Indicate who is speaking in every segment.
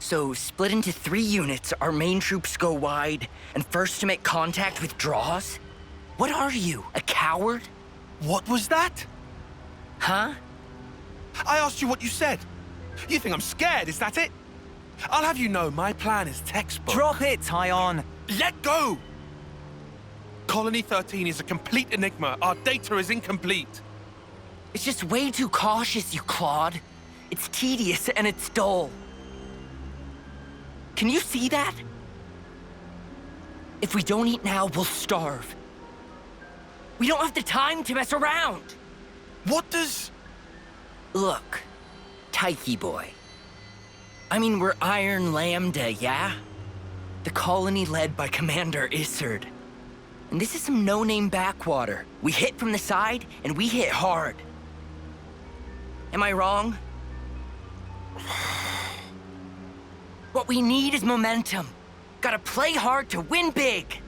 Speaker 1: So, split into 3 units, our main troops go wide, and first to make contact withdraws? What are you, a coward?
Speaker 2: What was that?
Speaker 1: Huh?
Speaker 2: I asked you what you said. You think I'm scared, is that it? I'll have you know my plan is textbook.
Speaker 3: Drop it, Tyon!
Speaker 2: Let go! Colony 13 is a complete enigma. Our data is incomplete.
Speaker 1: It's just way too cautious, you clod. It's tedious and it's dull. Can you see that? If we don't eat now, we'll starve. We don't have the time to mess around.
Speaker 2: What does...
Speaker 1: Look, Tyche boy. I mean, we're Iron Lambda, yeah? The colony led by Commander Izzard. And this is some no-name backwater. We hit from the side, and we hit hard. Am I wrong? What we need is momentum. Gotta play hard to win big.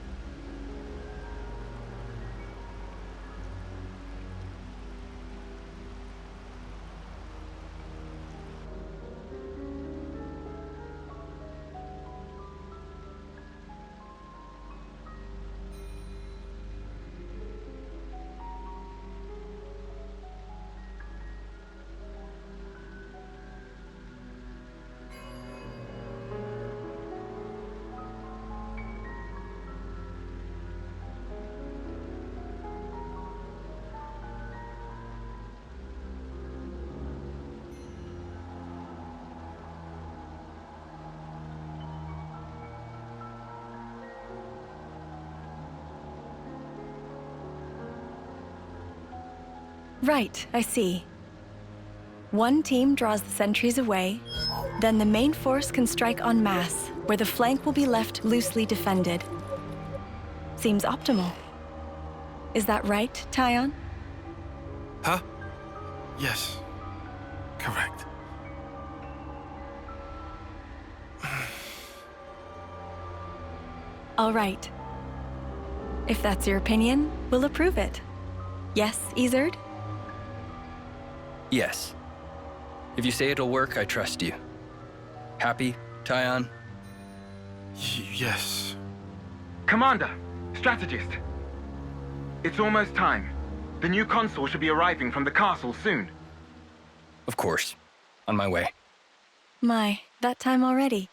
Speaker 4: Right, I see. One team draws the sentries away, then the main force can strike en masse, where the flank will be left loosely defended. Seems optimal. Is that right, Tyon?
Speaker 2: Huh? Yes. Correct.
Speaker 4: All right. If that's your opinion, we'll approve it. Yes, Izzard?
Speaker 5: Yes. If you say it'll work, I trust you. Happy, Tyon?
Speaker 2: Yes.
Speaker 6: Commander, strategist. It's almost time. The new console should be arriving from the castle soon.
Speaker 5: Of course. On my way.
Speaker 4: My, that time already.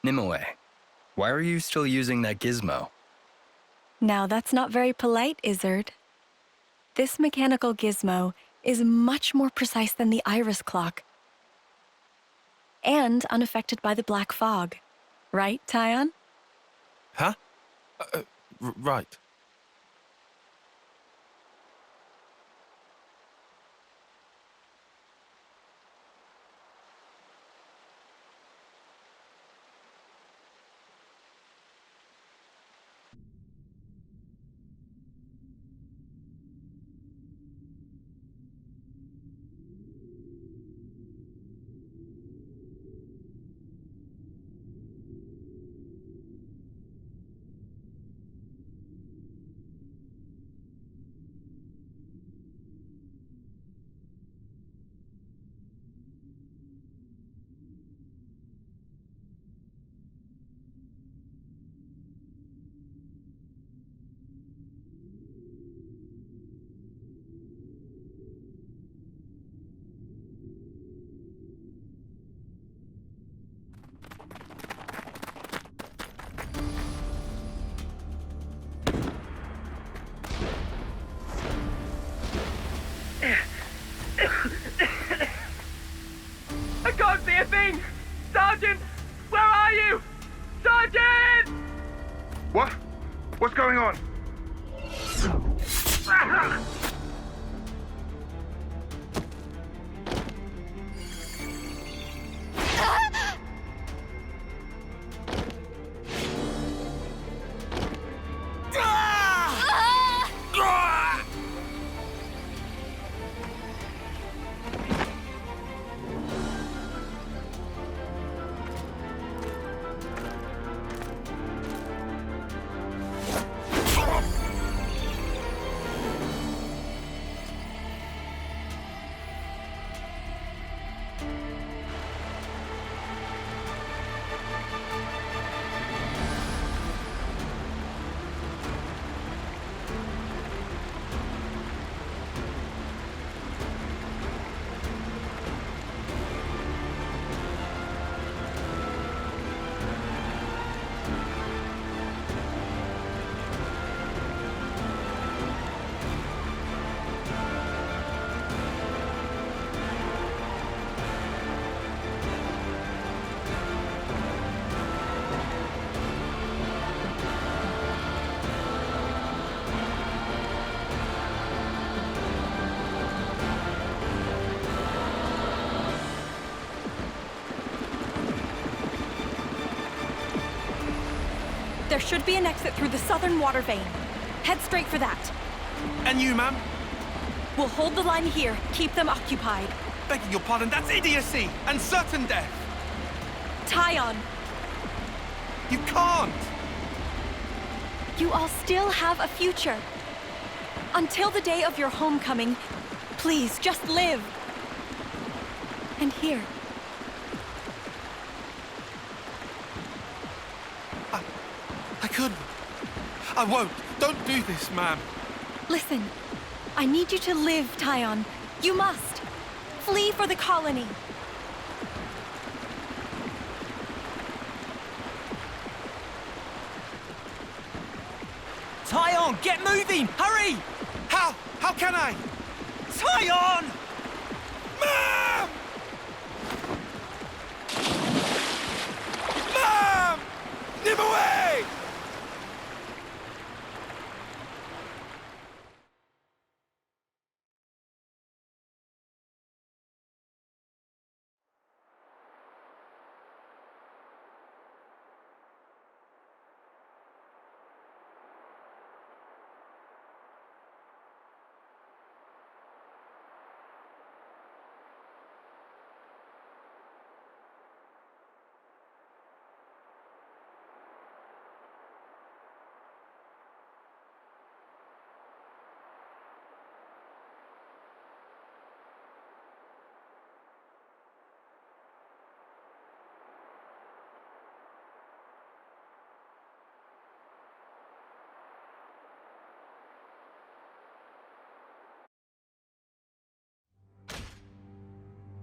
Speaker 5: Nimue, why are you still using that gizmo?
Speaker 4: Now that's not very polite, Izzard. This mechanical gizmo is much more precise than the iris clock. And unaffected by the black fog. Right, Tyon?
Speaker 2: Huh? Right.
Speaker 4: There should be an exit through the southern water vein. Head straight for that.
Speaker 2: And you, ma'am?
Speaker 4: We'll hold the line here, keep them occupied.
Speaker 2: Begging your pardon, that's idiocy and certain death.
Speaker 4: Tyon,
Speaker 2: You can't.
Speaker 4: you all still have a future. Until the day of your homecoming, please, just live. And here.
Speaker 2: I couldn't. I won't. Don't do this, ma'am.
Speaker 4: Listen, I need you to live, Tyon. You must. Flee for the colony.
Speaker 1: Tyon, get moving! Hurry!
Speaker 2: How? How can I?
Speaker 1: Tyon!
Speaker 2: Ma'am! Ma'am! Nimue!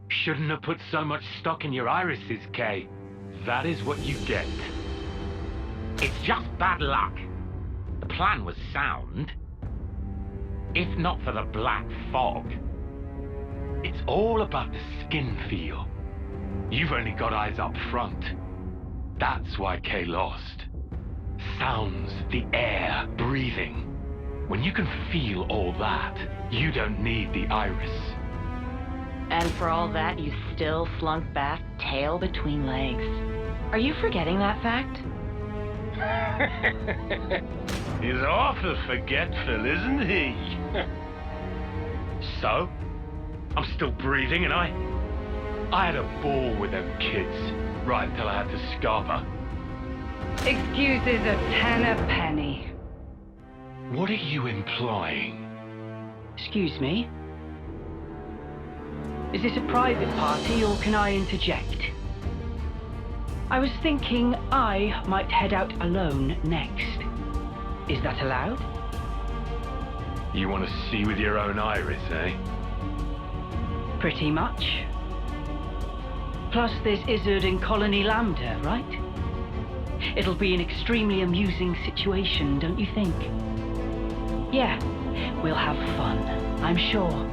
Speaker 3: Shouldn't have put so much stock in your irises, Kay. That is what you get.
Speaker 7: It's just bad luck. The plan was sound. If not for the black fog.
Speaker 3: It's all about the skin feel. You've only got eyes up front. That's why Kay lost. Sounds, the air, breathing. When you can feel all that, you don't need the iris.
Speaker 8: And for all that, you still slunk back, tail between legs. Are you forgetting that fact?
Speaker 3: He's awful forgetful, isn't he? So? I'm still breathing, and I had a ball with them kids, right until I had to scarper.
Speaker 9: Excuses a penny.
Speaker 3: What are you implying?
Speaker 9: Excuse me? Is this a private party, or can I interject? I was thinking I might head out alone next. Is that allowed?
Speaker 3: You want to see with your own iris, eh?
Speaker 9: Pretty much. Plus, there's Izzard and Colony Lambda, right? It'll be an extremely amusing situation, don't you think? Yeah, we'll have fun, I'm sure.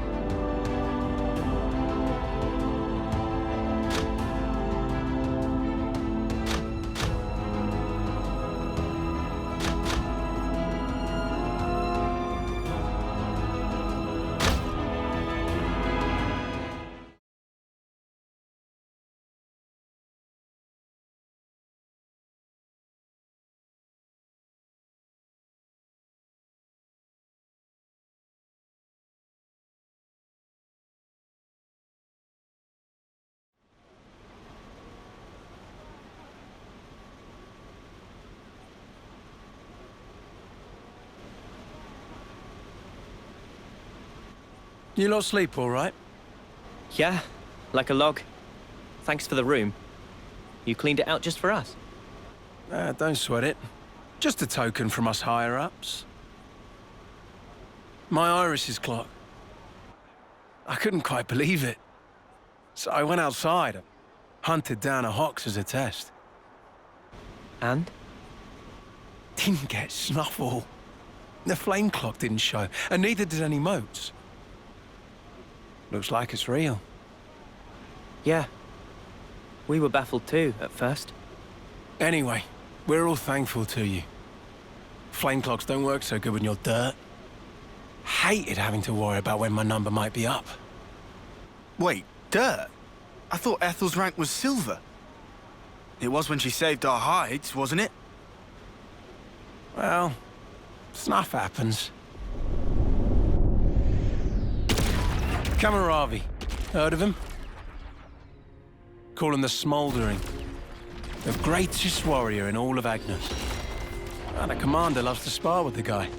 Speaker 10: You lot sleep all right?
Speaker 11: Yeah, like a log. Thanks for the room. You cleaned it out just for us.
Speaker 10: Don't sweat it. Just a token from us higher-ups. My iris is clocked. I couldn't quite believe it. So I went outside and hunted down a Hox as a test.
Speaker 11: And?
Speaker 10: Didn't get snuffle. The flame clock didn't show, and neither did any motes. Looks like it's real.
Speaker 11: Yeah. We were baffled too, at first.
Speaker 10: Anyway, we're all thankful to you. Flame clocks don't work so good when you're dirt. Hated having to worry about when my number might be up.
Speaker 2: Wait, dirt? I thought Ethel's rank was silver. It was when she saved our hides, wasn't it?
Speaker 10: Well, stuff happens. Kamaravi. Heard of him? Call him the Smouldering. The greatest warrior in all of Agnes. And the commander loves to spar with the guy.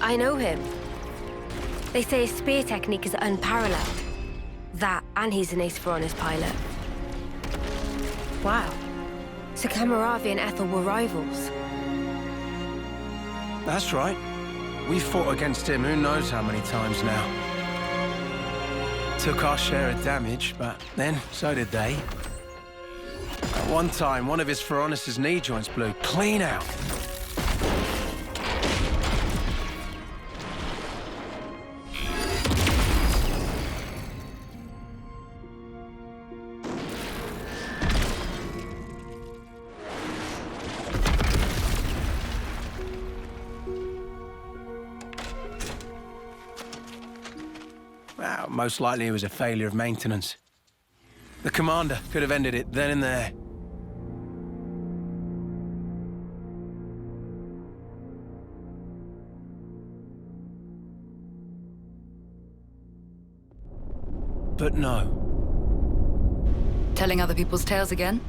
Speaker 12: I know him. They say his spear technique is unparalleled. That, and he's an ace Saffronias pilot. Wow. So Kamaravi and Ethel were rivals.
Speaker 10: That's right. We fought against him who knows how many times now. Took our share of damage, but then so did they. At one time, one of his Saffronias' knee joints blew clean out. Well, most likely it was a failure of maintenance. The commander could have ended it then and there. But no.
Speaker 13: Telling other people's tales again?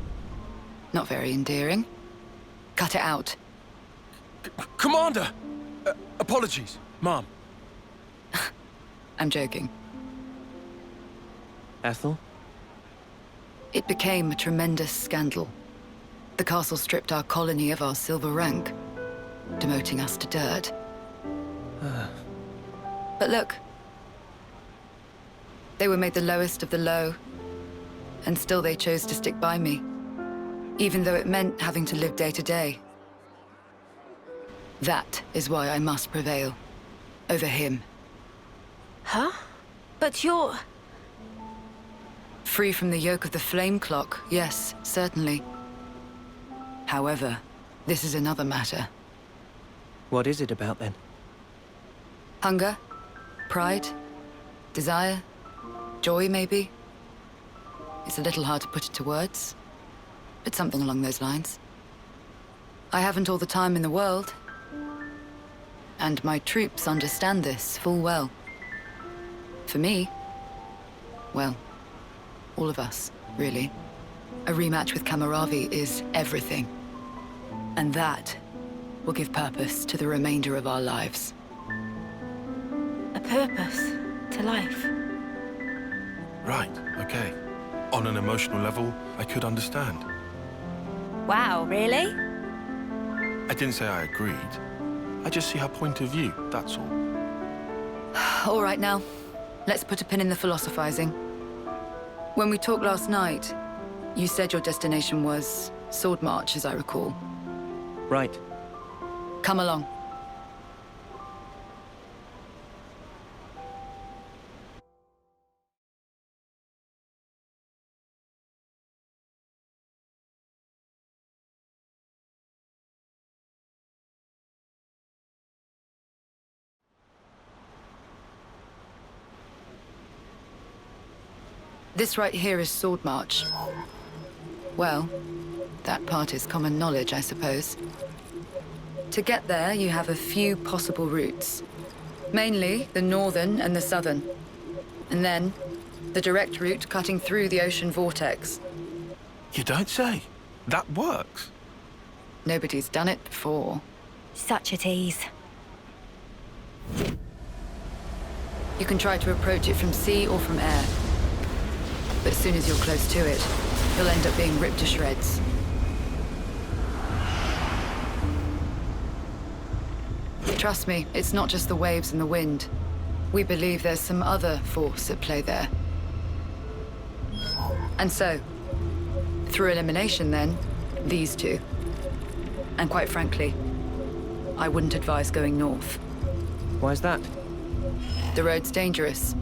Speaker 13: Not very endearing. Cut it out.
Speaker 10: Commander! Apologies, Mom.
Speaker 13: I'm joking.
Speaker 11: Ethel?
Speaker 13: It became a tremendous scandal. The castle stripped our colony of our silver rank, demoting us to dirt. But look. They were made the lowest of the low, and still they chose to stick by me, even though it meant having to live day to day. That is why I must prevail over him.
Speaker 12: Huh? But you're...
Speaker 13: Free from the yoke of the flame clock, yes, certainly. However, this is another matter.
Speaker 11: What is it about, then?
Speaker 13: Hunger? Pride? Desire? Joy, maybe? It's a little hard to put it to words, but something along those lines. I haven't all the time in the world, and my troops understand this full well. For me, well, all of us, really. A rematch with Kamaravi is everything. And that will give purpose to the remainder of our lives.
Speaker 12: a purpose to life.
Speaker 2: Right, okay. On an emotional level, I could understand.
Speaker 12: Wow, really?
Speaker 2: I didn't say I agreed. I just see her point of view, that's all.
Speaker 13: All right now, let's put a pin in the philosophizing. When we talked last night, you said your destination was Sword March, as I recall.
Speaker 11: Right.
Speaker 13: Come along. This right here is Sword March. Well, that part is common knowledge, I suppose. To get there, you have a few possible routes. Mainly the northern and the southern. And then, the direct route cutting through the ocean vortex.
Speaker 2: You don't say. That works.
Speaker 13: Nobody's done it before.
Speaker 12: Such a tease.
Speaker 13: You can try to approach it from sea or from air. But as soon as you're close to it, you'll end up being ripped to shreds. Trust me, it's not just the waves and the wind. We believe there's some other force at play there. And so, through elimination then, these two. And quite frankly, I wouldn't advise going north.
Speaker 11: Why's that?
Speaker 13: The road's dangerous,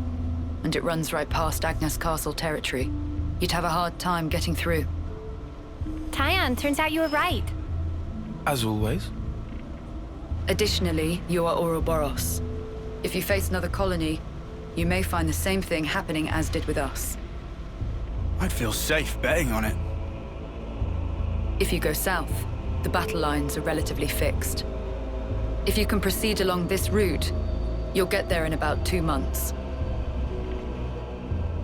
Speaker 13: and it runs right past Agnes Castle territory. You'd have a hard time getting through.
Speaker 12: Tyan, turns out you were right.
Speaker 2: As always.
Speaker 13: Additionally, you are Ouroboros. If you face another colony, you may find the same thing happening as did with us.
Speaker 14: I'd feel safe betting on it.
Speaker 13: If you go south, the battle lines are relatively fixed. If you can proceed along this route, you'll get there in about 2 months.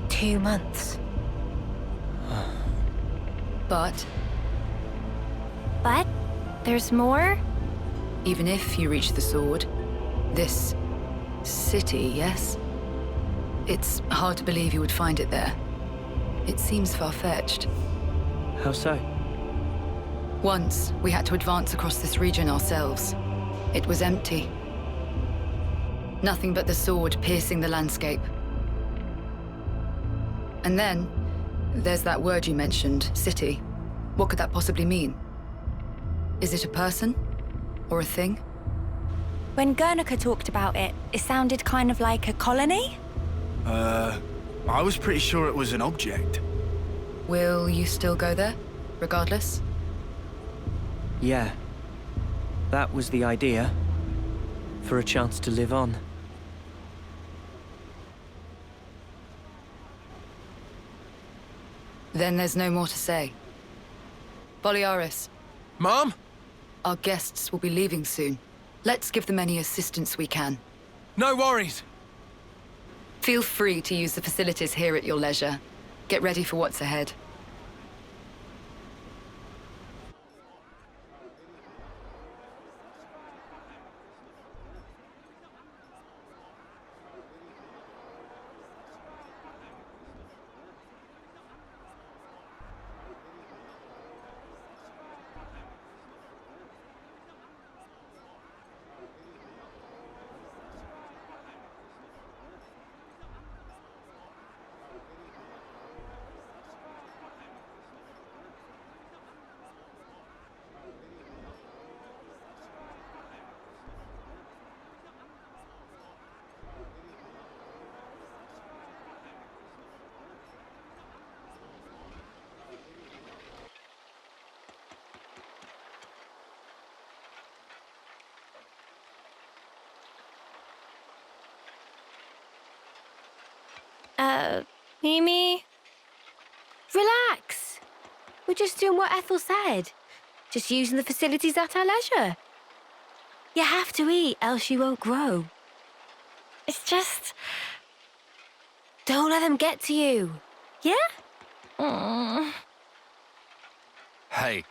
Speaker 12: 2 months.
Speaker 13: But
Speaker 12: But there's more?
Speaker 13: even if you reach the sword, this city, yes? It's hard to believe you would find it there. It seems far-fetched.
Speaker 11: How so?
Speaker 13: Once, we had to advance across this region ourselves. It was empty. Nothing but the sword piercing the landscape. And then, there's that word you mentioned, city. What could that possibly mean? Is it a person? Or a thing?
Speaker 4: When Guernica talked about it, it sounded kind of like a colony?
Speaker 14: I was pretty sure it was an object.
Speaker 13: Will you still go there, regardless?
Speaker 11: Yeah. That was the idea. For a chance to live on.
Speaker 13: Then there's no more to say. Boliaris.
Speaker 10: Mom?
Speaker 13: Our guests will be leaving soon. Let's give them any assistance we can.
Speaker 10: No worries.
Speaker 13: Feel free to use the facilities here at your leisure. Get ready for what's ahead.
Speaker 12: Mimi? Relax. We're just doing what Ethel said. Just using the facilities at our leisure. You have to eat, else you won't grow. It's just... Don't let them get to you. Yeah?
Speaker 15: Hey.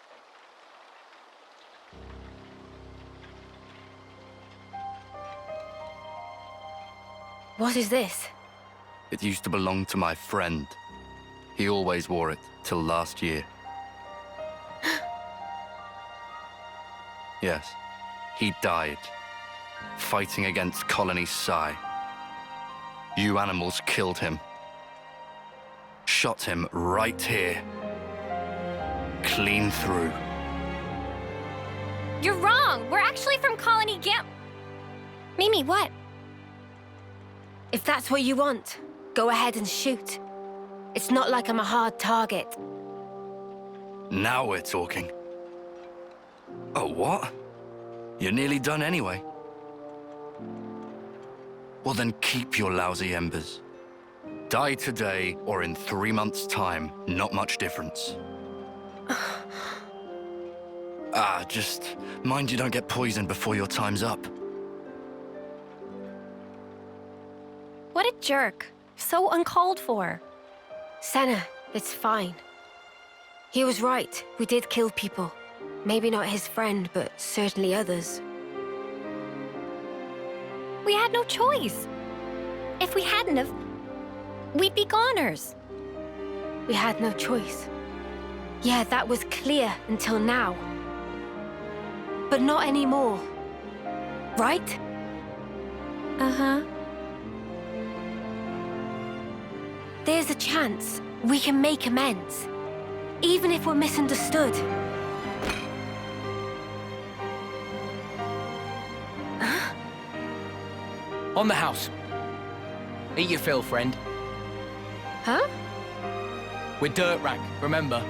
Speaker 12: What is this?
Speaker 15: It used to belong to my friend. He always wore it till last year. Yes, he died, fighting against Colony Psi. You animals killed him. Shot him right here. Clean through.
Speaker 16: You're wrong! We're actually from Colony Gam...
Speaker 12: Mimi, what? If that's what you want, go ahead and shoot. It's not like I'm a hard target.
Speaker 15: Now we're talking. Oh, what? You're nearly done anyway. Well then keep your lousy embers. Die today or in 3 months' time, not much difference. Just mind you don't get poisoned before your time's up.
Speaker 16: What a jerk. So uncalled for.
Speaker 12: Senna, it's fine. He was right. We did kill people. Maybe not his friend, but certainly others.
Speaker 16: We had no choice. If we hadn't have, we'd be goners.
Speaker 12: We had no choice. Yeah, that was clear until now. But not anymore. Right?
Speaker 16: Uh-huh.
Speaker 12: There's a chance we can make amends. Even if we're misunderstood.
Speaker 5: On the house. Eat your fill, friend.
Speaker 12: Huh?
Speaker 5: We're dirt rag, remember?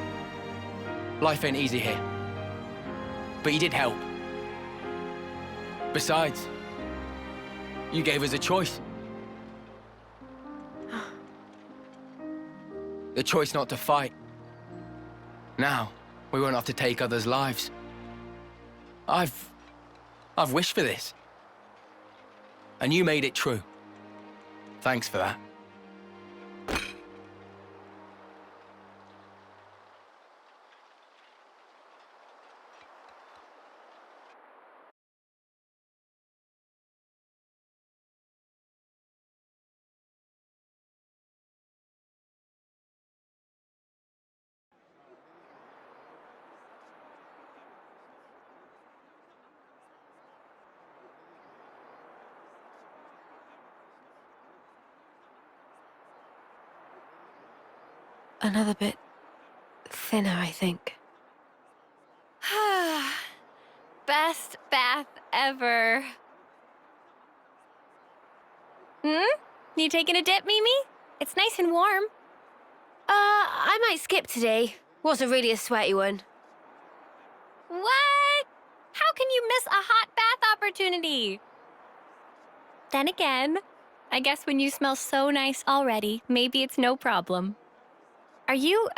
Speaker 5: Life ain't easy here. But you did help. Besides, you gave us a choice. The choice not to fight. Now, we won't have to take others' lives. I've wished for this. And you made it true. Thanks for that.
Speaker 12: Another bit thinner, I think.
Speaker 16: Best bath ever. You taking a dip, Mimi? It's nice and warm.
Speaker 12: I might skip today. Wasn't really a sweaty one.
Speaker 16: What? How can you miss a hot bath opportunity? Then again, I guess when you smell so nice already, maybe it's no problem. Are you,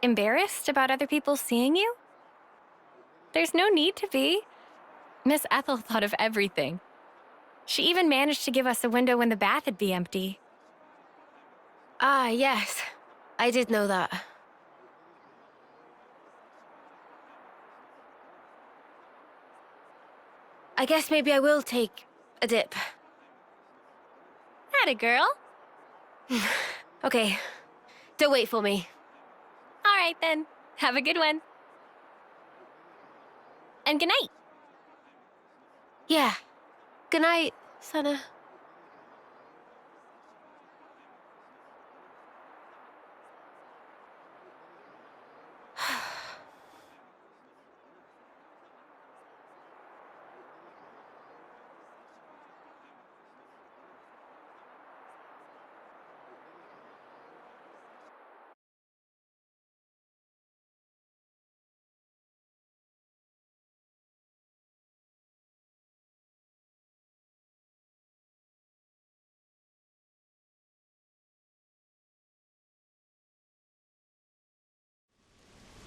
Speaker 16: embarrassed about other people seeing you? There's no need to be. Miss Ethel thought of everything. She even managed to give us a window when the bath would be empty.
Speaker 12: Ah, yes. I did know that. I guess maybe I will take a dip.
Speaker 16: Atta girl.
Speaker 12: Okay. Don't wait for me.
Speaker 16: All right, then. Have a good one. And good night.
Speaker 12: Yeah. Good night, Sana.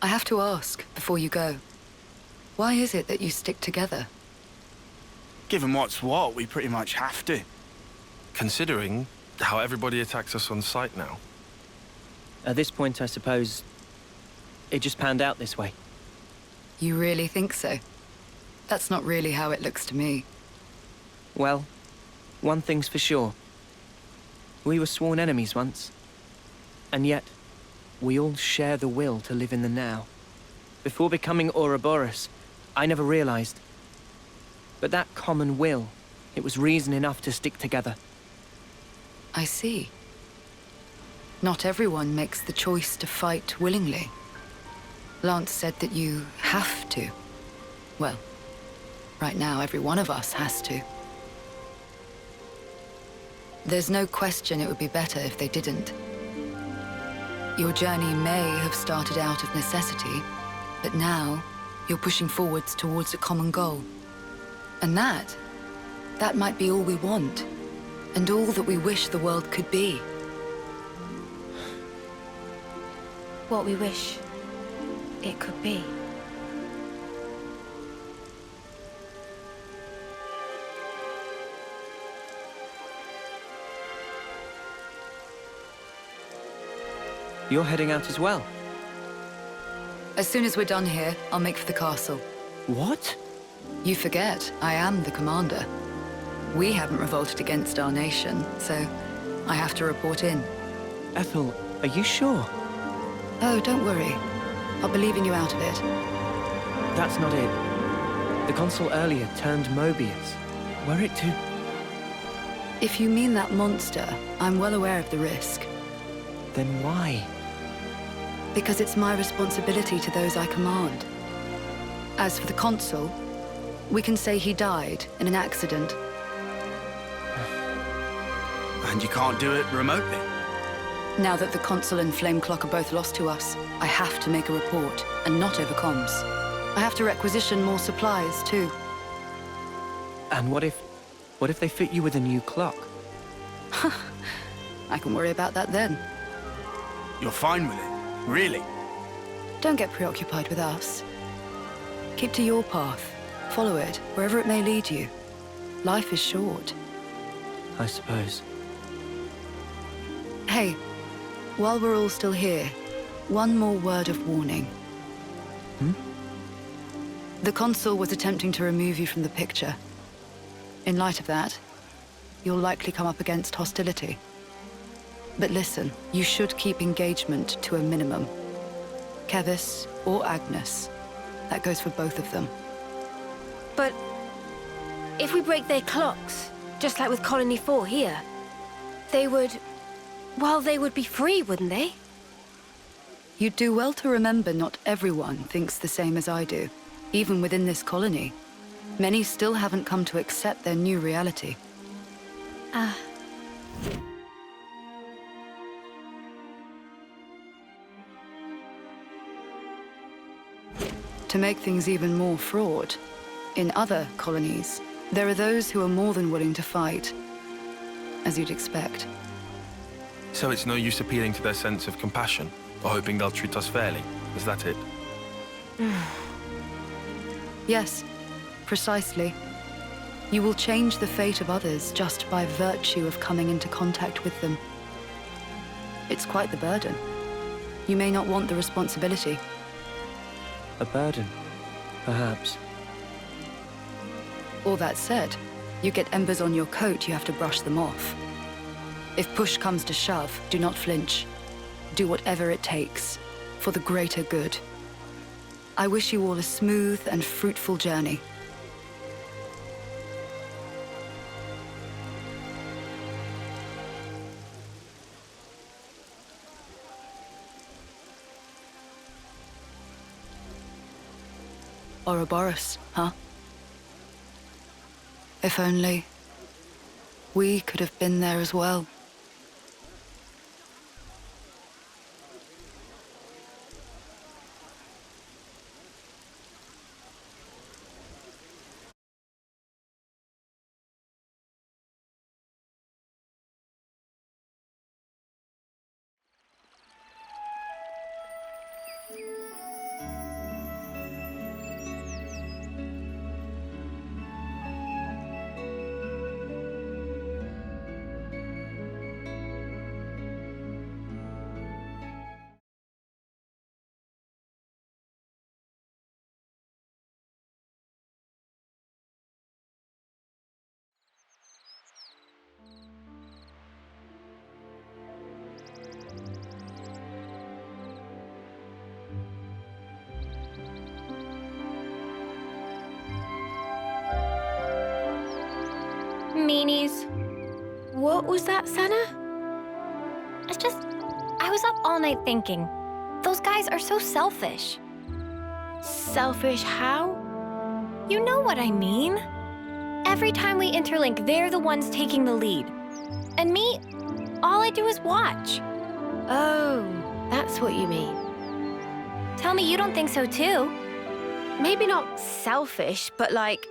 Speaker 13: I have to ask, before you go, why is it that you stick together?
Speaker 14: Given what's what, we pretty much have to.
Speaker 2: Considering how everybody attacks us on sight now.
Speaker 11: At this point, I suppose, it just panned out this way.
Speaker 13: You really think so? That's not really how it looks to me.
Speaker 11: Well, one thing's for sure. We were sworn enemies once. And yet, we all share the will to live in the now. Before becoming Ouroboros, I never realized. But that common will, it was reason enough to stick together.
Speaker 13: I see. Not everyone makes the choice to fight willingly. Lance said that you have to. Well, right now every one of us has to. There's no question it would be better if they didn't. Your journey may have started out of necessity, but now you're pushing forwards towards a common goal. And that might be all we want, and all that we wish the world could be.
Speaker 12: What we wish it could be.
Speaker 11: You're heading out as well?
Speaker 13: As soon as we're done here, I'll make for the castle.
Speaker 11: What?
Speaker 13: You forget, I am the commander. We haven't revolted against our nation, so I have to report in.
Speaker 11: Ethel, are you sure?
Speaker 13: Oh, don't worry. I'll be leaving you out of it.
Speaker 11: That's not it. The consul earlier turned Mobius. Were it to...
Speaker 13: If you mean that monster, I'm well aware of the risk.
Speaker 11: Then why?
Speaker 13: Because it's my responsibility to those I command. As for the consul, we can say he died in an accident.
Speaker 14: And you can't do it remotely.
Speaker 13: Now that the consul and Flame Clock are both lost to us, I have to make a report, and not over comms. I have to requisition more supplies, too.
Speaker 11: And what if they fit you with a new clock?
Speaker 13: I can worry about that then.
Speaker 14: You're fine with it? Really?
Speaker 13: Don't get preoccupied with us. Keep to your path. follow it, wherever it may lead you. Life is short.
Speaker 11: I suppose.
Speaker 13: Hey, while we're all still here, one more word of warning. The consul was attempting to remove you from the picture. In light of that, you'll likely come up against hostility. But listen, you should keep engagement to a minimum. Kevis or Agnes. That goes for both of them.
Speaker 12: But if we break their clocks, just like with Colony 4 here, they would... well, they would be free, wouldn't they?
Speaker 13: You'd do well to remember not everyone thinks the same as I do. Even within this colony, many still haven't come to accept their new reality. To make things even more fraught, in other colonies, there are those who are more than willing to fight, as you'd expect.
Speaker 2: So it's no use appealing to their sense of compassion, or hoping they'll treat us fairly. Is that it?
Speaker 13: Yes, precisely. You will change the fate of others just by virtue of coming into contact with them. It's quite the burden. You may not want the responsibility.
Speaker 11: A burden, perhaps.
Speaker 13: All that said, you get embers on your coat, you have to brush them off. If push comes to shove, do not flinch. Do whatever it takes, for the greater good. I wish you all a smooth and fruitful journey. Ouroboros, huh? If only we could have been there as well.
Speaker 16: Meanies.
Speaker 12: What was that, Senna?
Speaker 16: I was up all night thinking. Those guys are so selfish.
Speaker 12: Selfish how?
Speaker 16: You know what I mean. Every time we interlink, they're the ones taking the lead. And me, all I do is watch.
Speaker 12: Oh, that's what you mean.
Speaker 16: Tell me you don't think so too.
Speaker 12: Maybe not selfish, but like,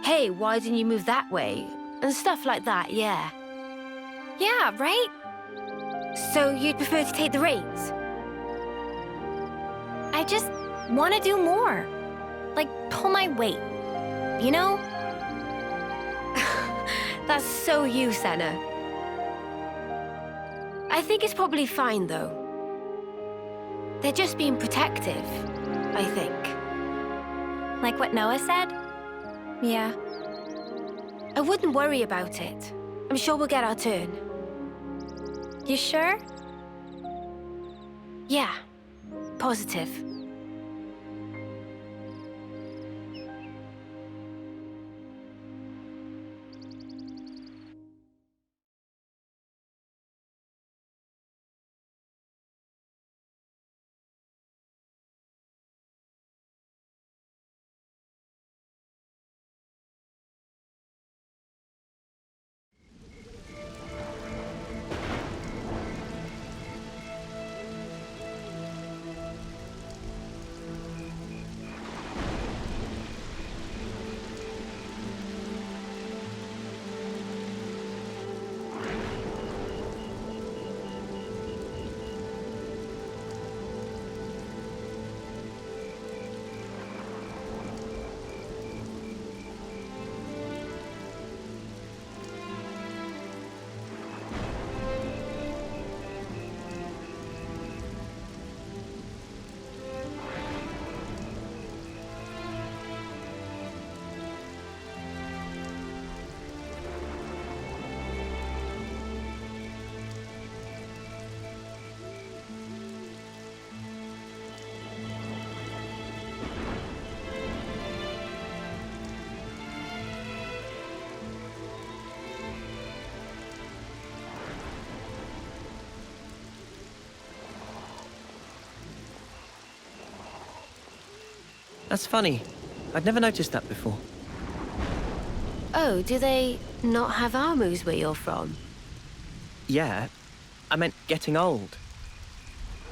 Speaker 12: hey, why didn't you move that way? And stuff like that, yeah.
Speaker 16: Yeah, right?
Speaker 12: So you'd prefer to take the reins?
Speaker 16: I just want to do more. Like, pull my weight. You know?
Speaker 12: That's so you, Senna. I think it's probably fine, though. They're just being protective, I think.
Speaker 16: Like what Noah said? Yeah.
Speaker 12: I wouldn't worry about it. I'm sure we'll get our turn.
Speaker 16: You sure?
Speaker 12: Yeah. Positive.
Speaker 11: That's funny. I'd never noticed that before.
Speaker 12: Oh, do they not have armus where you're from?
Speaker 11: Yeah, I meant getting old.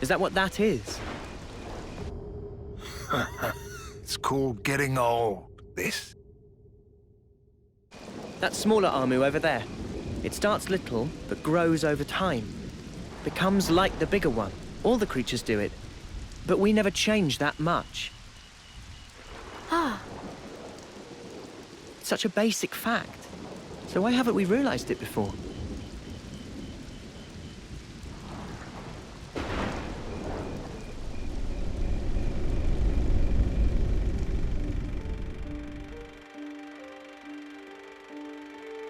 Speaker 11: Is that what that is?
Speaker 17: It's called getting old, this.
Speaker 11: That smaller Armu over there. It starts little, but grows over time. Becomes like the bigger one. All the creatures do it. But we never change that much.
Speaker 12: Ah.
Speaker 11: It's such a basic fact. So why haven't we realized it before?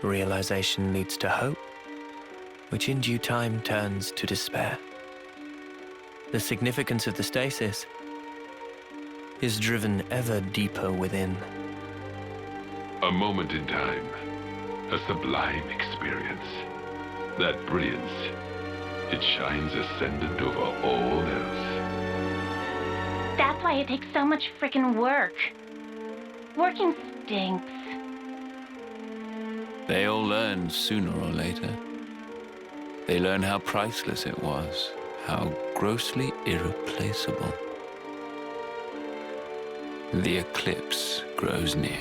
Speaker 11: Realization leads to hope, which in due time turns to despair. The significance of the stasis is driven ever deeper within.
Speaker 18: A moment in time, a sublime experience. That brilliance, it shines ascendant over all else.
Speaker 19: That's why it takes so much frickin' work. Working stinks.
Speaker 20: They all learn sooner or later. They learn how priceless it was, how grossly irreplaceable. The eclipse grows near.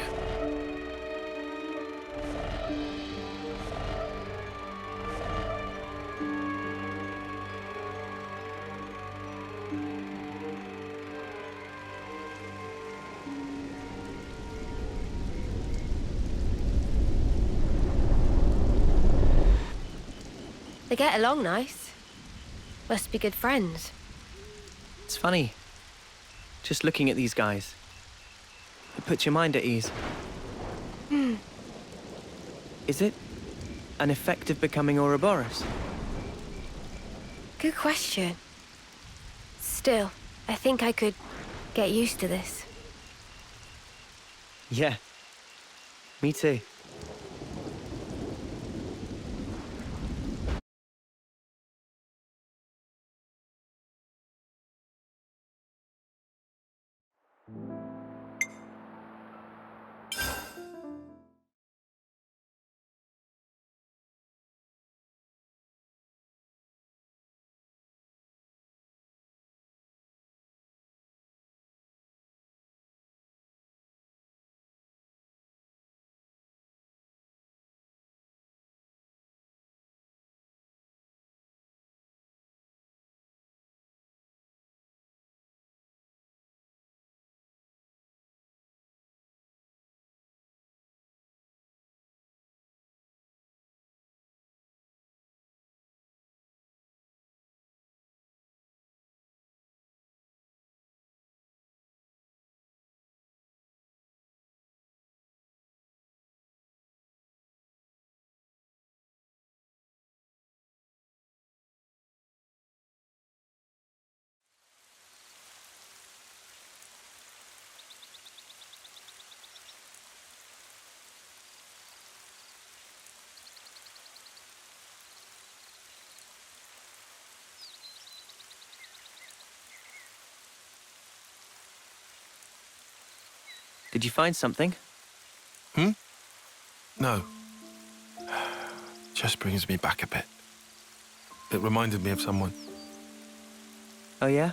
Speaker 12: They get along nice. Must be good friends.
Speaker 11: It's funny. Just looking at these guys. It puts your mind at ease.
Speaker 12: Hmm.
Speaker 11: Is it an effect of becoming Ouroboros?
Speaker 12: Good question. Still, I think I could get used to this.
Speaker 11: Yeah. Me too. Did you find something?
Speaker 2: No. Just brings me back a bit. It reminded me of someone.
Speaker 11: Oh, yeah?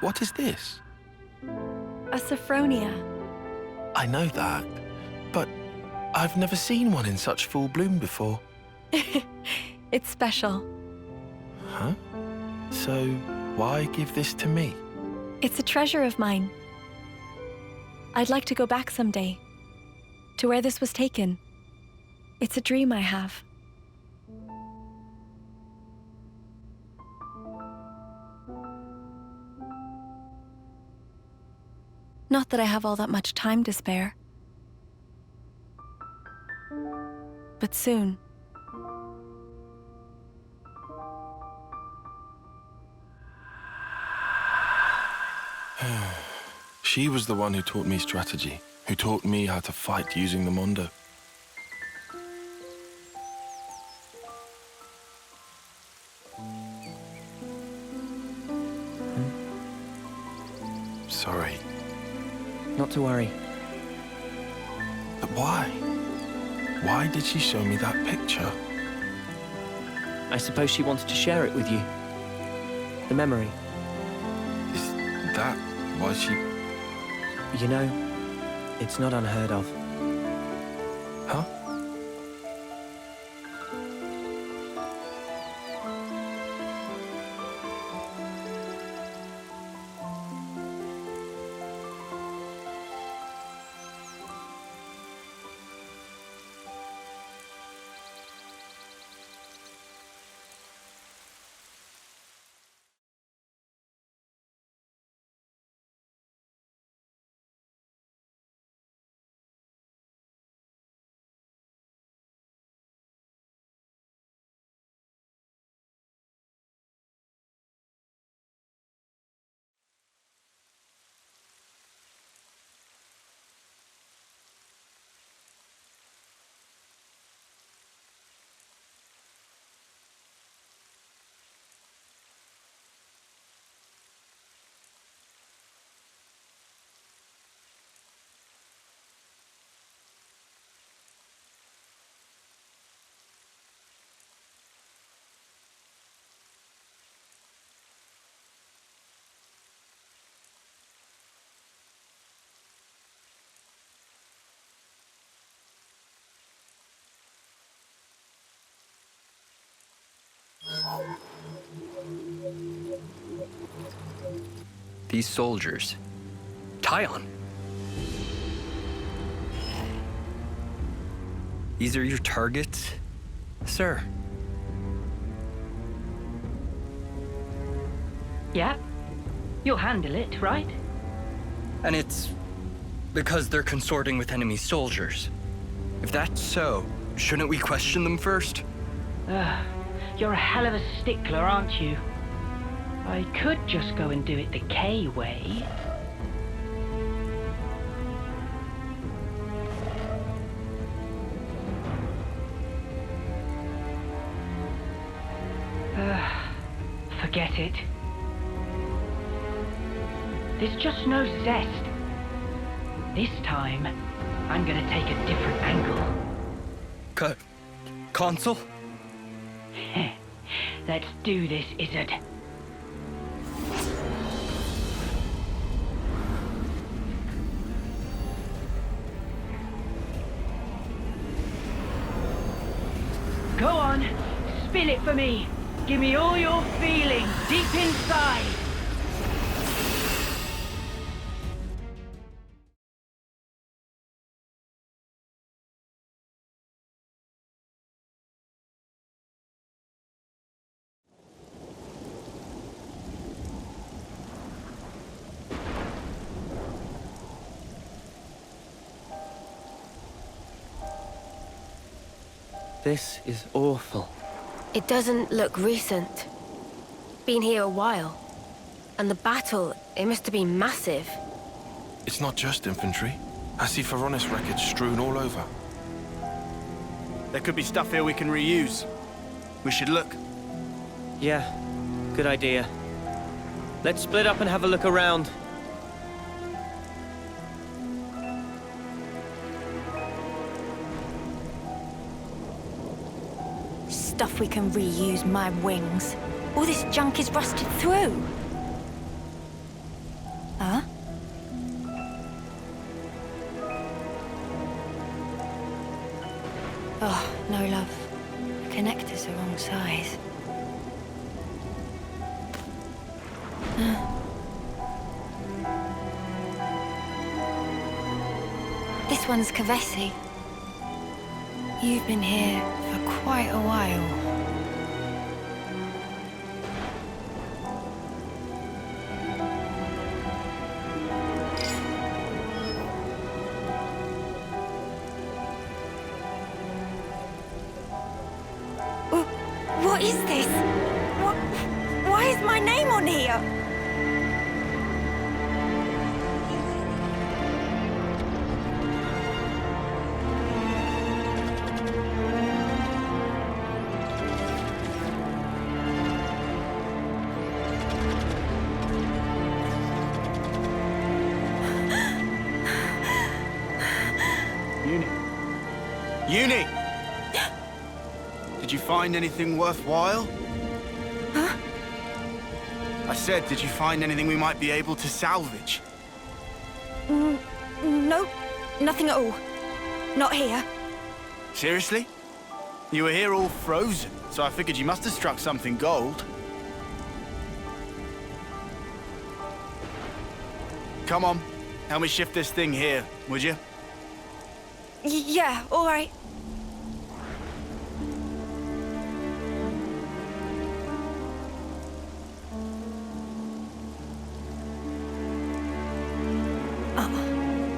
Speaker 2: What is this?
Speaker 4: A Saffronia.
Speaker 2: I know that, but I've never seen one in such full bloom before.
Speaker 4: It's special.
Speaker 2: Huh? So why give this to me?
Speaker 4: It's a treasure of mine. I'd like to go back someday, to where this was taken. It's a dream I have. Not that I have all that much time to spare. But soon.
Speaker 2: She was the one who taught me strategy, who taught me how to fight using the Mondo.
Speaker 11: Not to worry.
Speaker 2: But why? Why did she show me that picture?
Speaker 11: I suppose she wanted to share it with you. The memory.
Speaker 2: Is that why she...
Speaker 11: You know, it's not unheard of.
Speaker 2: Huh?
Speaker 1: These soldiers. Tyon. These are your targets, sir?
Speaker 9: Yeah. You'll handle it, right?
Speaker 1: And it's because they're consorting with enemy soldiers. If that's so, shouldn't we question them first?
Speaker 9: You're a hell of a stickler, aren't you? I could just go and do it the K way. Forget it. There's just no zest. This time, I'm gonna take a different angle.
Speaker 1: Consul?
Speaker 9: Let's do this, Izzard. Go on, spill it for me. Give me all your feeling deep inside.
Speaker 11: This is awful.
Speaker 12: It doesn't look recent. Been here a while. And the battle, it must have been massive.
Speaker 2: It's not just infantry. I see Saffronias wreckage strewn all over.
Speaker 14: There could be stuff here we can reuse. We should look.
Speaker 11: Yeah, good idea. Let's split up and have a look around.
Speaker 4: Stuff we can reuse, my wings. All this junk is rusted through. Huh? Oh, no, love. The connector's the wrong size. This one's Kavesi. You've been here for quite a while. What is this? Why is my name on here?
Speaker 14: Uni. Uni! Did you find anything worthwhile?
Speaker 12: Huh?
Speaker 14: I said, did you find anything we might be able to salvage?
Speaker 12: No, nothing at all. Not here.
Speaker 14: Seriously? You were here all frozen, so I figured you must have struck something gold. Come on, help me shift this thing here, would you?
Speaker 12: Yeah, all right.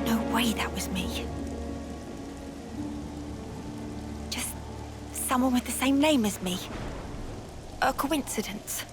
Speaker 12: No way that was me. Just someone with the same name as me. A coincidence.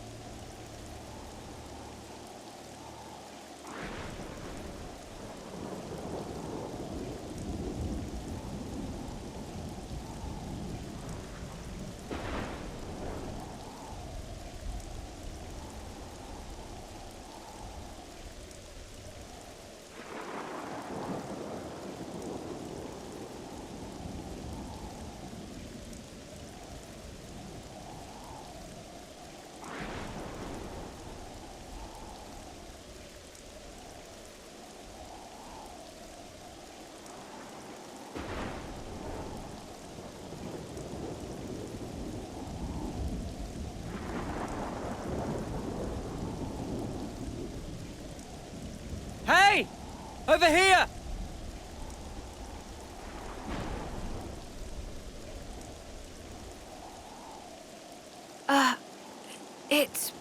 Speaker 11: Hey! Over here!
Speaker 12: It's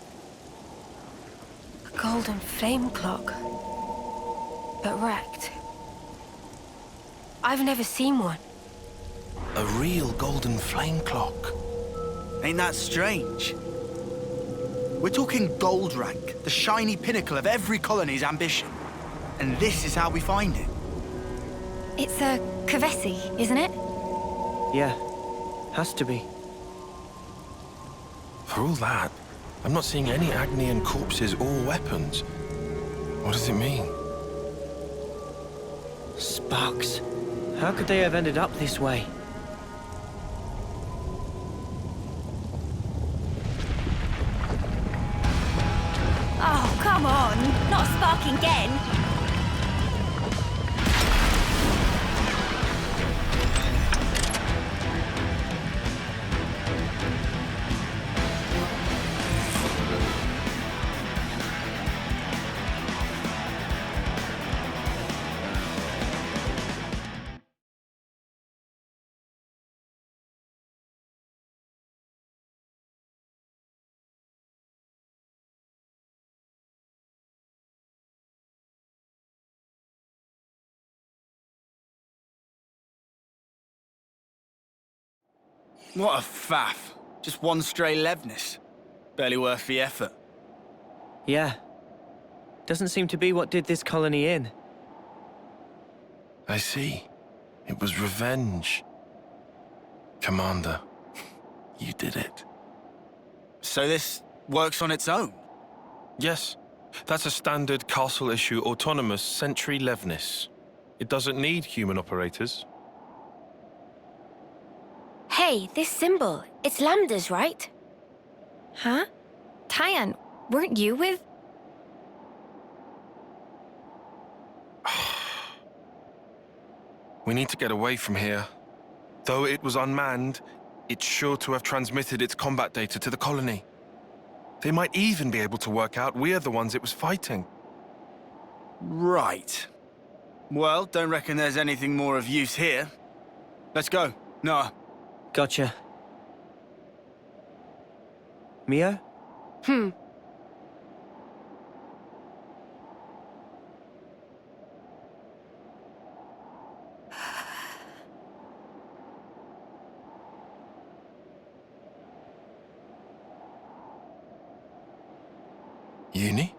Speaker 12: a golden flame clock, but wrecked. I've never seen one.
Speaker 10: A real golden flame clock.
Speaker 14: Ain't that strange? We're talking gold rank, the shiny pinnacle of every colony's ambition. And this is how we find it.
Speaker 12: It's a Kavesi, isn't it?
Speaker 11: Yeah, has to be.
Speaker 10: For all that, I'm not seeing any Agnian corpses or weapons. What does it mean?
Speaker 11: Sparks. How could they have ended up this way?
Speaker 12: Oh, come on! Not sparking again!
Speaker 14: What a faff. Just one stray Levnis. Barely worth the effort.
Speaker 11: Yeah. Doesn't seem to be what did this colony in.
Speaker 10: I see. It was revenge. Commander, you did it.
Speaker 14: So this works on its own?
Speaker 10: Yes. That's a standard castle-issue autonomous Sentry Levnis. It doesn't need human operators.
Speaker 12: Hey, this symbol. It's Lambda's, right?
Speaker 16: Huh? Tyan, weren't you with...
Speaker 10: We need to get away from here. Though it was unmanned, it's sure to have transmitted its combat data to the colony. They might even be able to work out we're the ones it was fighting.
Speaker 14: Right. Well, don't reckon there's anything more of use here. Let's go. Noah.
Speaker 11: Gotcha. Mio?
Speaker 10: Uni?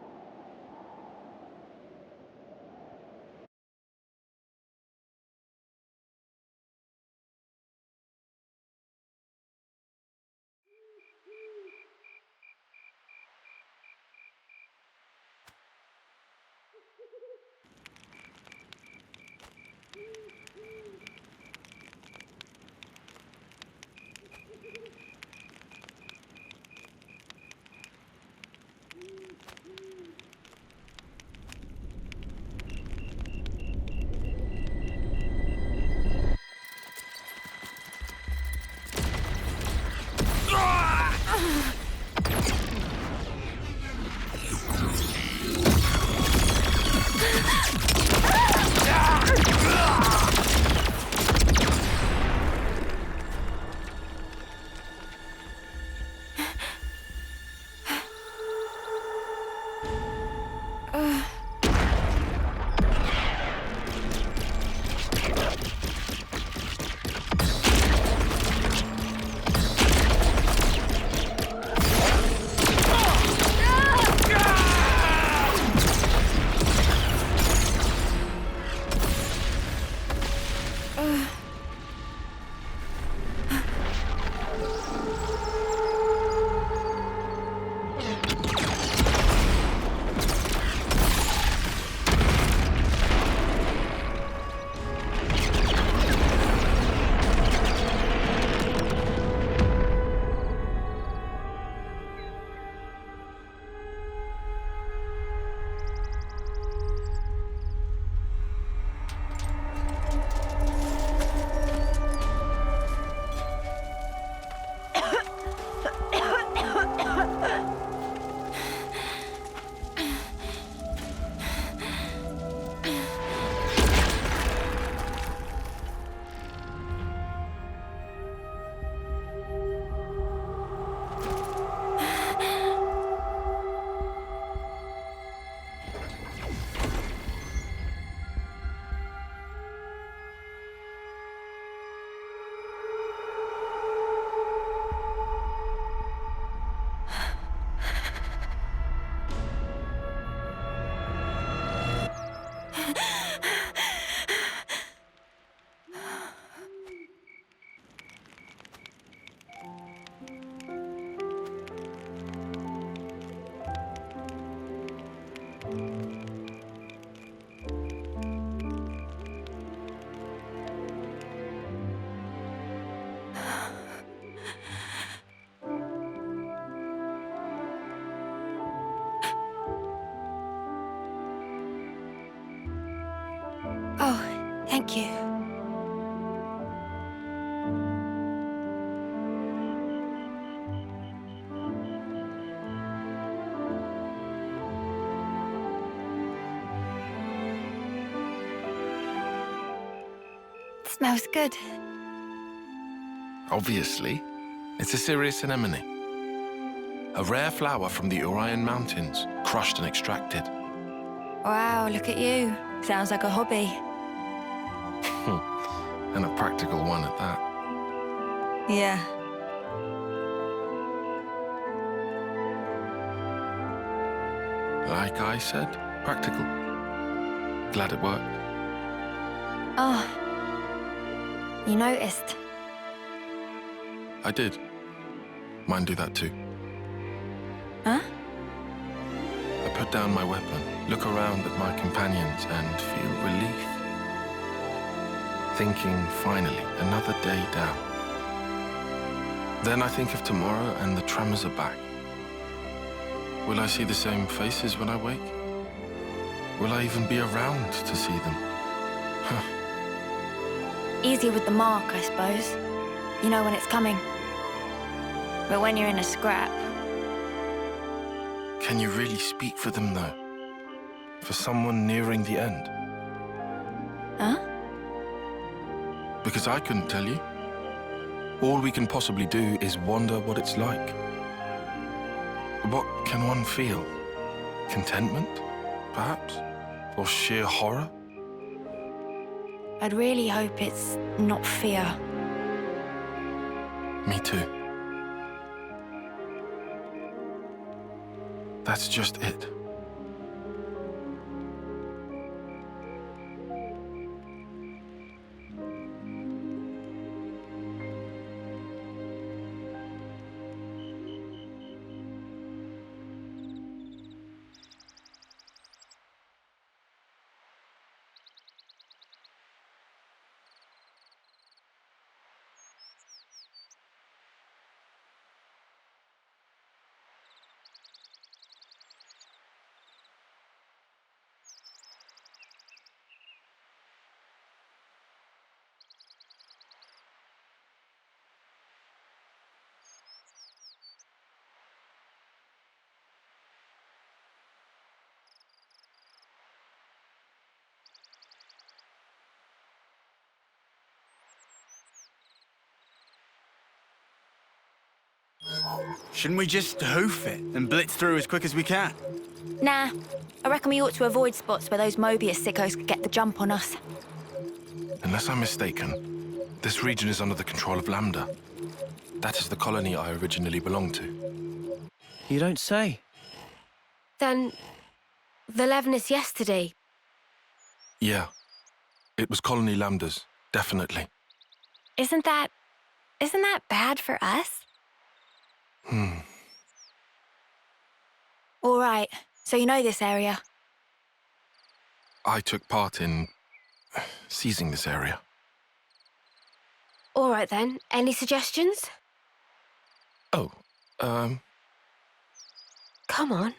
Speaker 4: Thank you. Smells good.
Speaker 10: Obviously, it's a serious anemone. A rare flower from the Orion Mountains, crushed and extracted.
Speaker 4: Wow, look at you. Sounds like a hobby.
Speaker 10: And a practical one at that.
Speaker 4: Yeah.
Speaker 10: Like I said, practical. Glad it worked.
Speaker 4: Oh. You noticed?
Speaker 10: I did. Mine do that too.
Speaker 4: Huh?
Speaker 10: I put down my weapon, look around at my companions, and feel relief. Thinking, finally, another day down. Then I think of tomorrow and the tremors are back. Will I see the same faces when I wake? Will I even be around to see them?
Speaker 4: Easier with the mark, I suppose. You know when it's coming. But when you're in a scrap...
Speaker 10: Can you really speak for them, though? For someone nearing the end?
Speaker 4: Huh?
Speaker 10: Because I couldn't tell you. All we can possibly do is wonder what it's like. What can one feel? Contentment, perhaps? Or sheer horror?
Speaker 4: I'd really hope it's not fear.
Speaker 10: Me too. That's just it.
Speaker 14: Shouldn't we just hoof it and blitz through as quick as we can?
Speaker 4: Nah. I reckon we ought to avoid spots where those Mobius sickos could get the jump on us.
Speaker 10: Unless I'm mistaken, this region is under the control of Lambda. That is the colony I originally belonged to.
Speaker 11: You don't say.
Speaker 12: Then... the Levinus yesterday.
Speaker 10: Yeah. It was Colony Lambda's, definitely.
Speaker 16: Isn't that bad for us?
Speaker 4: All right, so you know this area.
Speaker 10: I took part in seizing this area.
Speaker 12: All right then, any suggestions?
Speaker 10: Oh,
Speaker 12: Come on.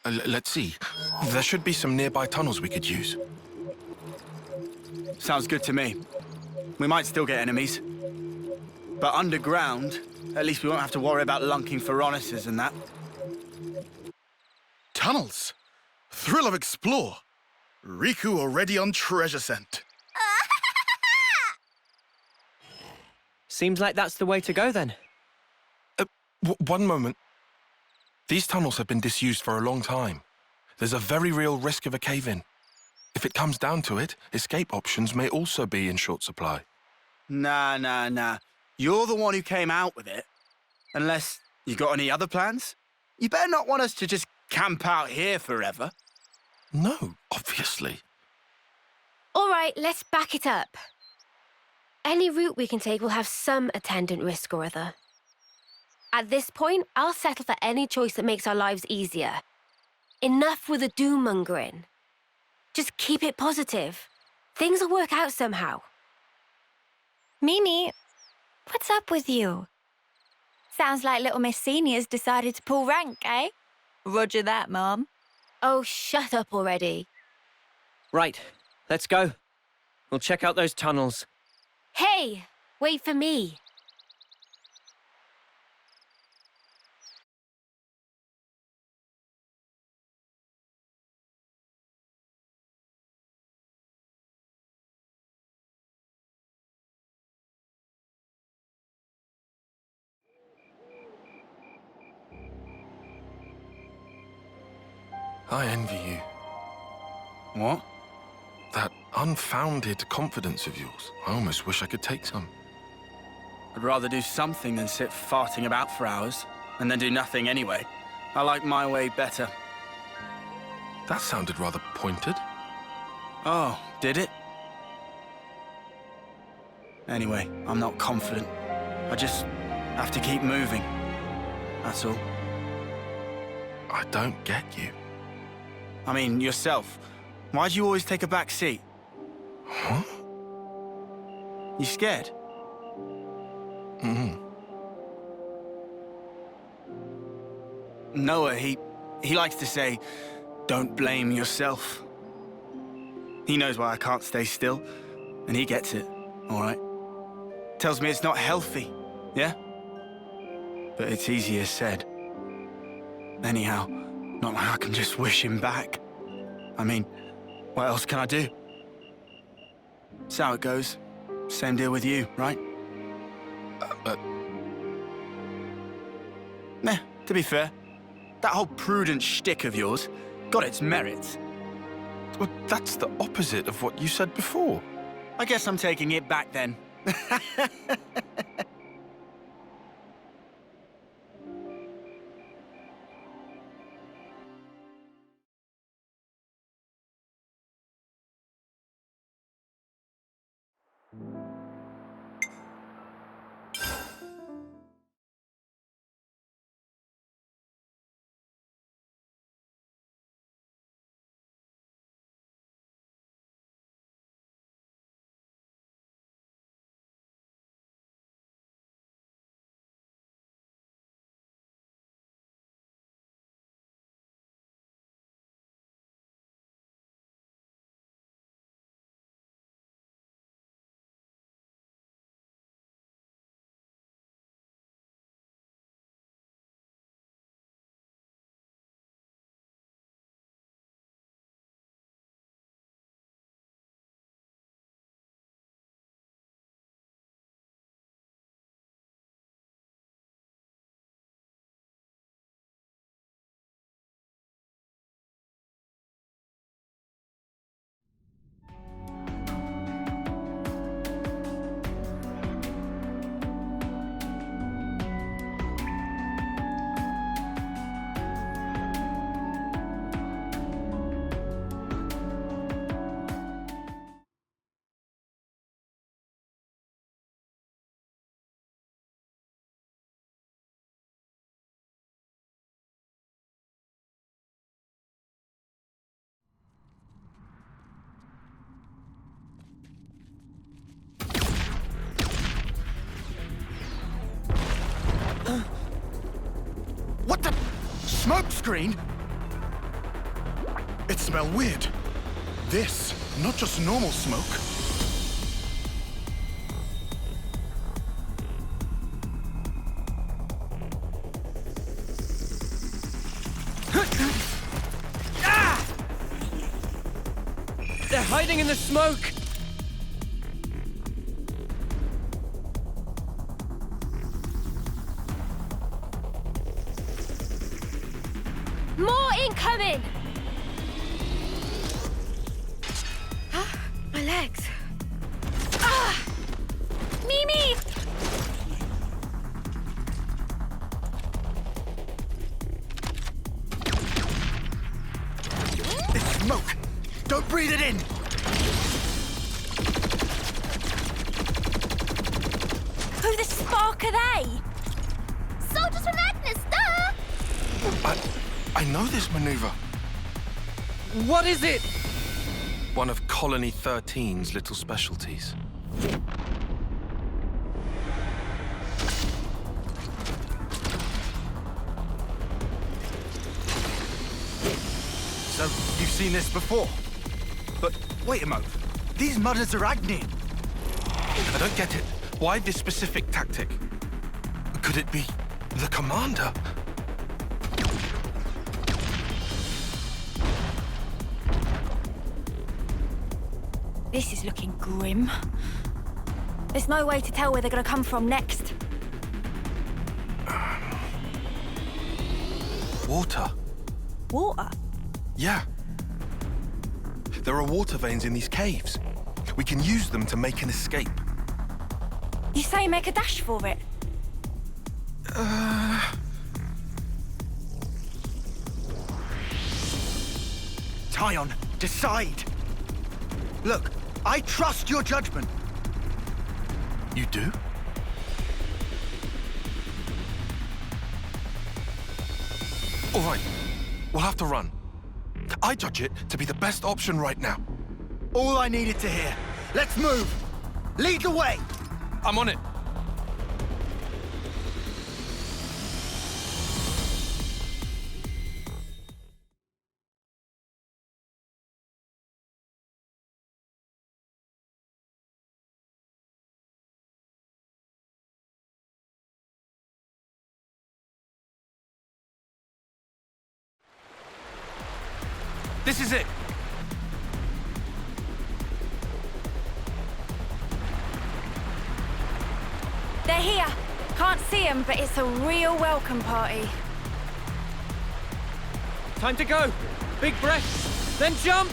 Speaker 10: Let's see. There should be some nearby tunnels we could use.
Speaker 14: Sounds good to me. We might still get enemies. But underground, at least we won't have to worry about lunking Saffronias and that.
Speaker 21: Tunnels. Thrill of explore. Riku already on treasure scent.
Speaker 11: Seems like that's the way to go, then.
Speaker 10: One moment. These tunnels have been disused for a long time. There's a very real risk of a cave-in. If it comes down to it, escape options may also be in short supply.
Speaker 14: Nah. You're the one who came out with it. Unless you got any other plans? You better not want us to just camp out here forever.
Speaker 10: No, obviously.
Speaker 12: All right, let's back it up. Any route we can take will have some attendant risk or other. At this point, I'll settle for any choice that makes our lives easier. Enough with the doom-mongering. Just keep it positive. Things will work out somehow.
Speaker 4: Mimi, what's up with you? Sounds like little Miss Senior's decided to pull rank, eh? Roger that, Mom.
Speaker 12: Oh, shut up already.
Speaker 11: Right, Let's go. We'll check out those tunnels.
Speaker 12: Hey, wait for me.
Speaker 10: I envy you.
Speaker 14: What?
Speaker 10: That unfounded confidence of yours. I almost wish I could take some.
Speaker 14: I'd rather do something than sit farting about for hours, and then do nothing anyway. I like my way better.
Speaker 10: That sounded rather pointed.
Speaker 14: Oh, did it? Anyway, I'm not confident. I just have to keep moving. That's all.
Speaker 10: I don't get you.
Speaker 14: I mean, yourself. Why do you always take a back seat?
Speaker 10: Huh?
Speaker 14: You scared? Noah, he likes to say, don't blame yourself. He knows why I can't stay still, and he gets it, all right? Tells me it's not healthy, yeah? But it's easier said. Anyhow, not like I can just wish him back. I mean, what else can I do? That's how it goes. Same deal with you, right? Nah, to be fair, that whole prudent shtick of yours got its merits.
Speaker 10: Well, that's the opposite of what you said before.
Speaker 14: I guess I'm taking it back then.
Speaker 21: What the? Smoke screen? It smelled weird. This, not just normal smoke.
Speaker 11: They're hiding in the smoke!
Speaker 12: More incoming! My legs.
Speaker 16: Mimi!
Speaker 14: It's smoke! Don't breathe it in!
Speaker 16: Who the spark are they?
Speaker 12: Soldiers from Agnes, duh!
Speaker 10: I know this maneuver.
Speaker 11: What is it?
Speaker 10: One of Colony 13's little specialties.
Speaker 14: So, you've seen this before? But wait a moment.
Speaker 21: These mudders are Agni.
Speaker 10: I don't get it. Why this specific tactic? Could it be the commander?
Speaker 6: This is looking grim. There's no way to tell where they're gonna come from next.
Speaker 10: Water.
Speaker 6: Water?
Speaker 10: Yeah. There are water veins in these caves. We can use them to make an escape.
Speaker 6: You say make a dash for it?
Speaker 21: Tyon, decide. Look, I trust your judgment.
Speaker 10: You do? All right, we'll have to run. I judge it to be the best option right now.
Speaker 21: All I needed to hear. Let's move. Lead the way.
Speaker 10: I'm on it. This is it.
Speaker 6: They're here. Can't see them, but it's a real welcome party.
Speaker 5: Time to go. Big breath, then jump.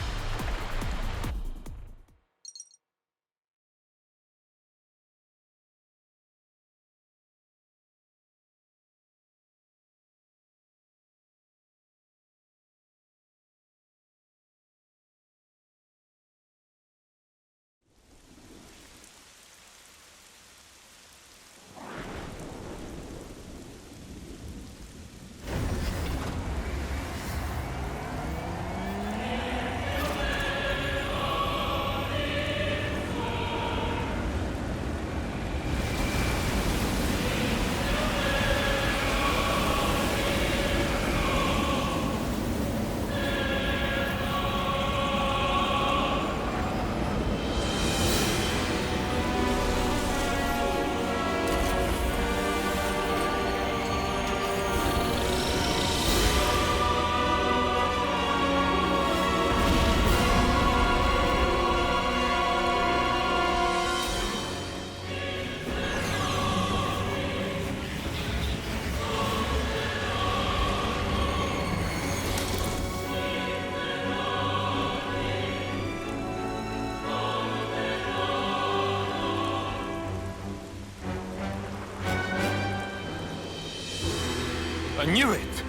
Speaker 10: I knew it!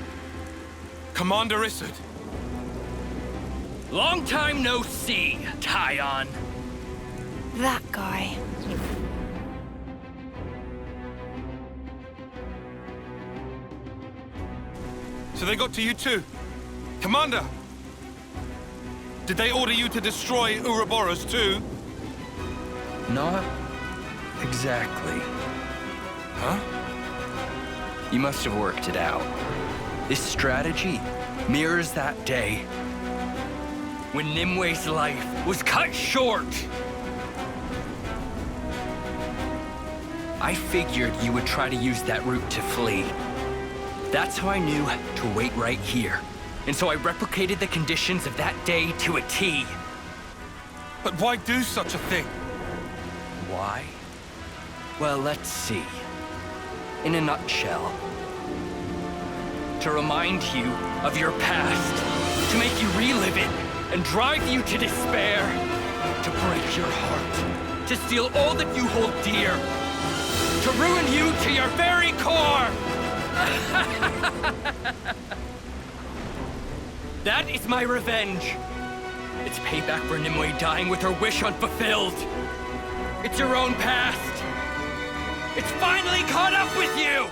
Speaker 10: Commander Isard.
Speaker 1: Long time no see, Tyon.
Speaker 6: That guy.
Speaker 10: So they got to you too? Commander! Did they order you to destroy Ouroboros too?
Speaker 1: Not exactly.
Speaker 10: Huh?
Speaker 1: You must have worked it out. This strategy mirrors that day when Nimwe's life was cut short. I figured you would try to use that route to flee. That's how I knew to wait right here. And so I replicated the conditions of that day to a T.
Speaker 10: But why do such a thing?
Speaker 1: Why? Well, let's see. In a nutshell, to remind you of your past, to make you relive it and drive you to despair, to break your heart, to steal all that you hold dear, to ruin you to your very core! That is my revenge. It's payback for Nimue dying with her wish unfulfilled. It's your own past. It's finally caught up with you!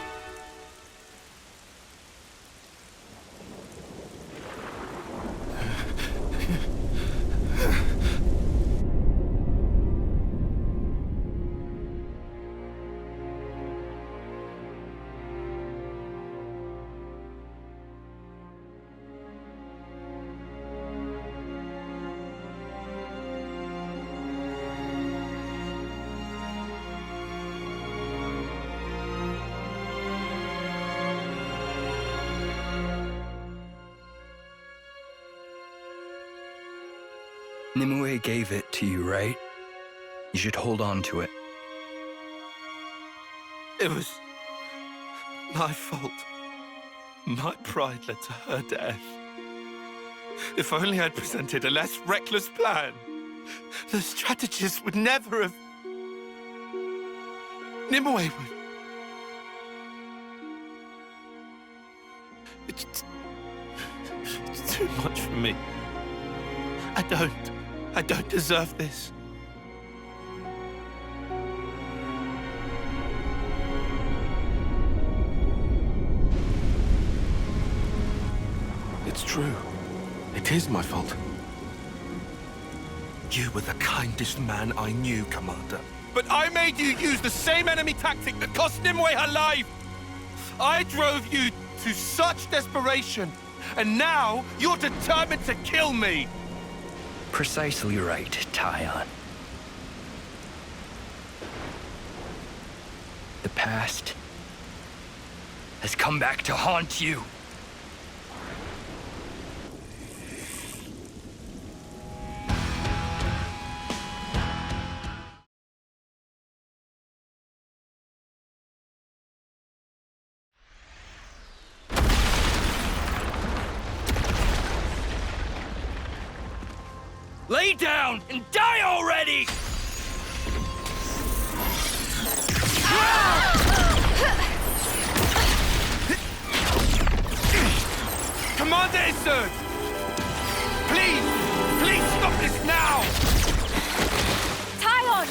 Speaker 1: Nimue gave it to you, right? You should hold on to it.
Speaker 2: It was my fault. My pride led to her death. If only I'd presented a less reckless plan, the strategist would never have... Nimue would... It's too much for me. I don't deserve this. It's true. It is my fault. You were the kindest man I knew, Commander. But I made you use the same enemy tactic that cost Nimue her life! I drove you to such desperation, and now you're determined to kill me!
Speaker 1: Precisely right, Tyon. The past has come back to haunt you. Lay down and die already!
Speaker 2: Commander Iserd! Please stop this now!
Speaker 6: Tyon!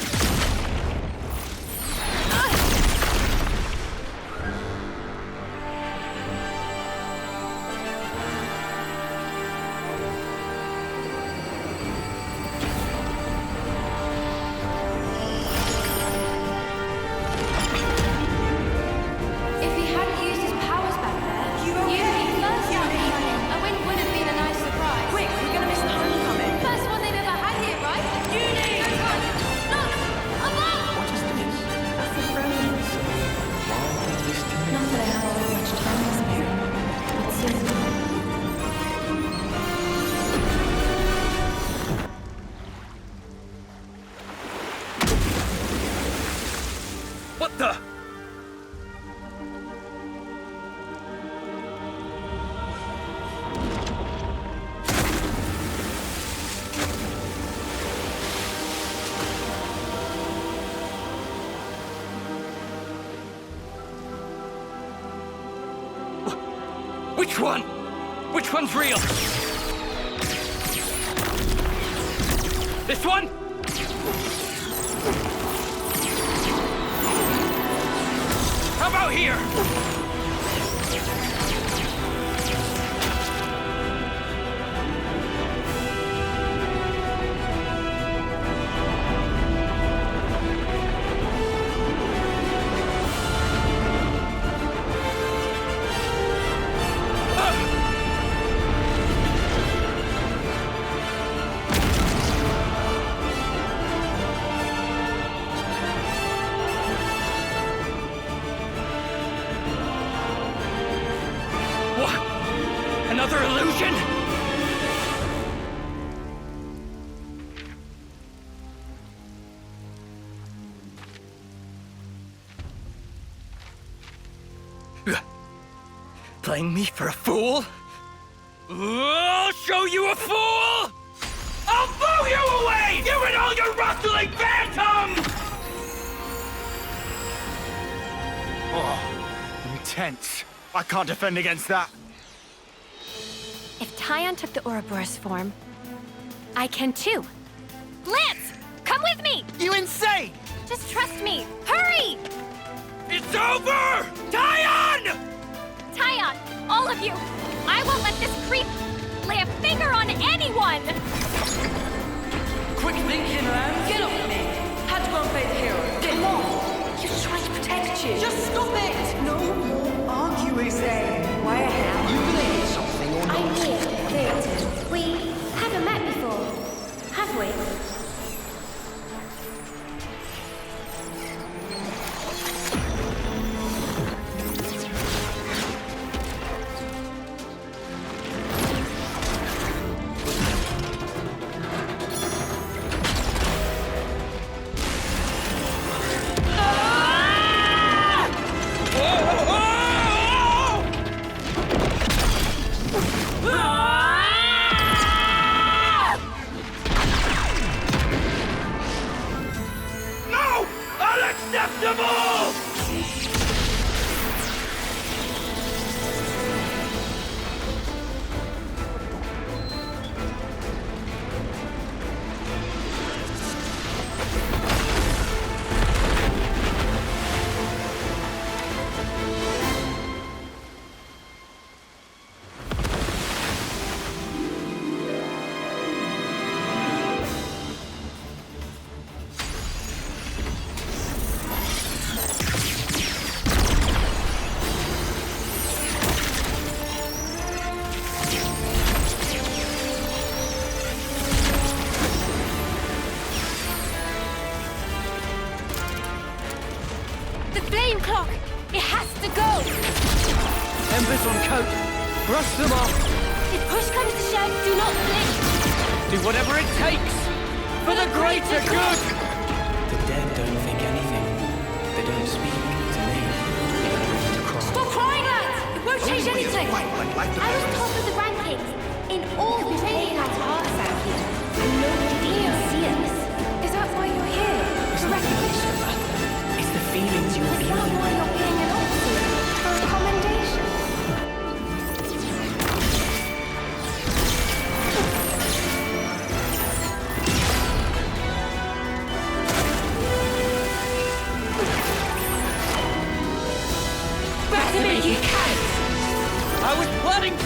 Speaker 1: What the? Which one? Which one's real? This one? How about here? Another illusion? Playing me for a fool? I'll show you a fool! I'll blow you away! You and all your rustling phantoms!
Speaker 14: Oh, intense. I can't defend against that.
Speaker 6: If Tyon took the Ouroboros form, I can too. Lance, come with me!
Speaker 14: You insane!
Speaker 6: Just trust me. Hurry!
Speaker 1: It's over! Tyon!
Speaker 6: Tyon, all of you! I won't let this creep lay a finger on anyone!
Speaker 7: Quick thinking, Lance. Get off me! Had to go and play the hero. Come on! He was trying to protect you. Just stop it! No more arguing, Zane. Why have you believe something or not?
Speaker 12: I'm here, Victor. We haven't met before, have we?
Speaker 2: them all!
Speaker 12: Flame clock! It has to go!
Speaker 11: Embers on coat! Brush them off!
Speaker 12: If push comes to shove, do not blink!
Speaker 11: Do whatever it takes! For the greater good!
Speaker 1: The dead don't think anything. They don't speak to me. They don't want to cry.
Speaker 12: Stop crying, lads! It won't change anything!
Speaker 19: I was top of the rankings in all the training tasks out here, and nobody even see us.
Speaker 12: Is that why you're here? For recognition?
Speaker 1: It's the feelings you're
Speaker 12: Is that why you're being an officer? For a commendation?
Speaker 11: Back to me, you can't! I was planning to!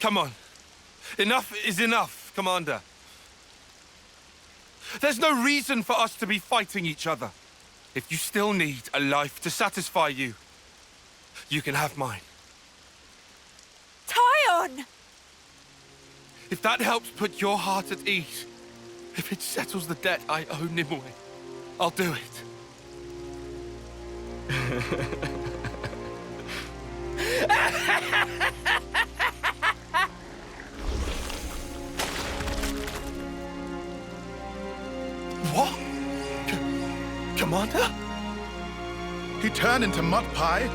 Speaker 2: Come on. Enough is enough, Commander. There's no reason for us to be fighting each other. If you still need a life to satisfy you, you can have mine.
Speaker 7: Tyon!
Speaker 2: If that helps put your heart at ease, if it settles the debt I owe Nimue, I'll do it.
Speaker 21: What? Commander? He turned into mud pie?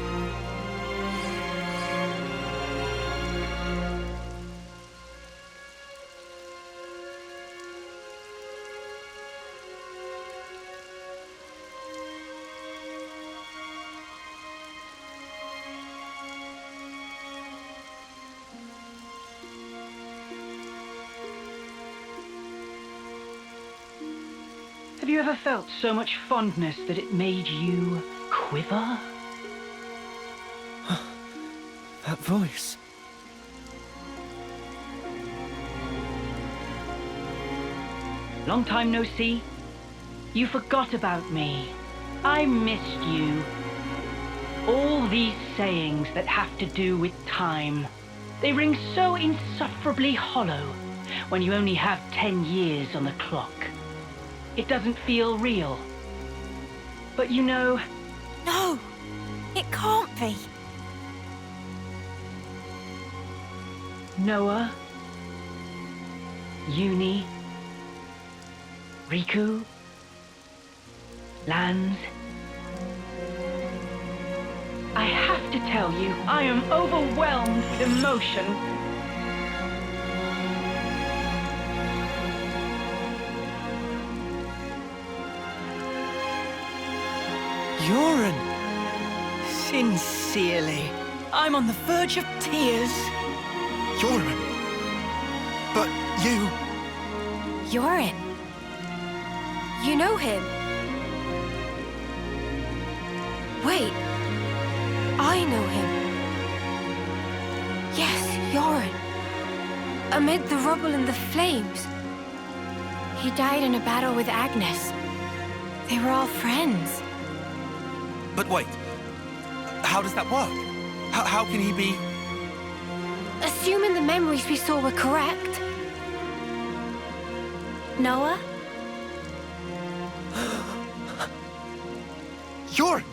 Speaker 9: Have you ever felt so much fondness that it made you quiver?
Speaker 11: That voice.
Speaker 9: Long time no see. You forgot about me. I missed you. All these sayings that have to do with time, they ring so insufferably hollow when you only have 10 years on the clock. It doesn't feel real. But you know...
Speaker 7: No! It can't be!
Speaker 9: Noah, Uni, Riku, Lanz. I have to tell you, I am overwhelmed with emotion.
Speaker 7: Yoren! Sincerely, I'm on the verge of tears.
Speaker 21: Yoren! But you...
Speaker 12: Yoren? You know him? Wait, I know him. Yes, Yoren. Amid the rubble and the flames. He died in a battle with Agnes. They were all friends.
Speaker 2: But wait, how does that work?
Speaker 14: How can he be?
Speaker 12: Assuming the memories we saw were correct. Noah?
Speaker 21: Yorn!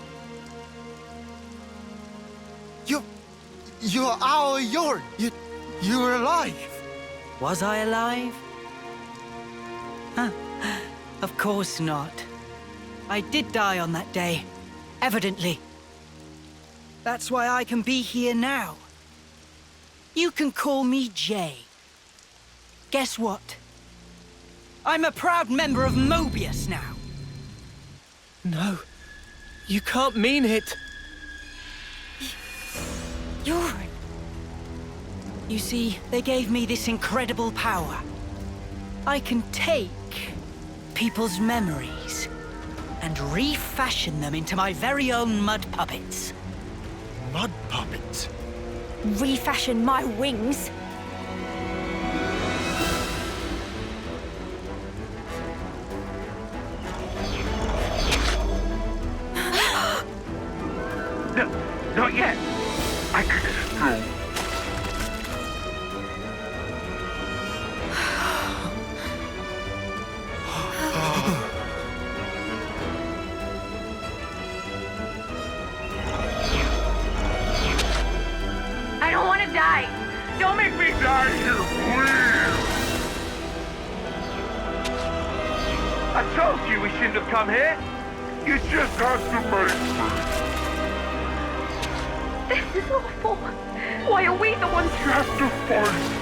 Speaker 21: You're our Yorn! You were alive!
Speaker 8: Was I alive? Huh. Of course not. I did die on that day. Evidently. That's why I can be here now. You can call me Jay. Guess what? I'm a proud member of Mobius now.
Speaker 11: No. You can't mean it.
Speaker 8: Yorn. You see, they gave me this incredible power. I can take people's memories and refashion them into my very own mud puppets.
Speaker 21: Mud puppets?
Speaker 12: Refashion my wings?
Speaker 3: No, not yet. I could still.
Speaker 7: I don't want to die. Don't make me die here, please.
Speaker 3: I told you we shouldn't have come here. You just have to make me.
Speaker 7: This is awful. Why are we the ones
Speaker 3: You have to fight.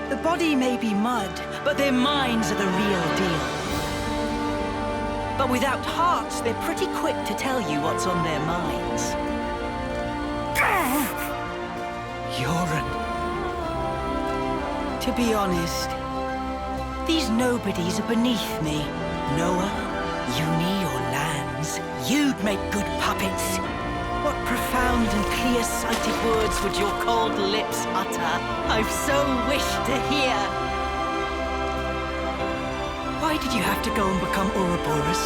Speaker 8: The body may be mud, but their minds are the real deal. But without hearts, they're pretty quick to tell you what's on their minds. Yoren. To be honest, these nobodies are beneath me. Noah, Uni, or Lands, you'd make good puppets. What profound and clear-sighted words would your cold lips utter? I've so wished to hear. Why did you have to go and become Ouroboros?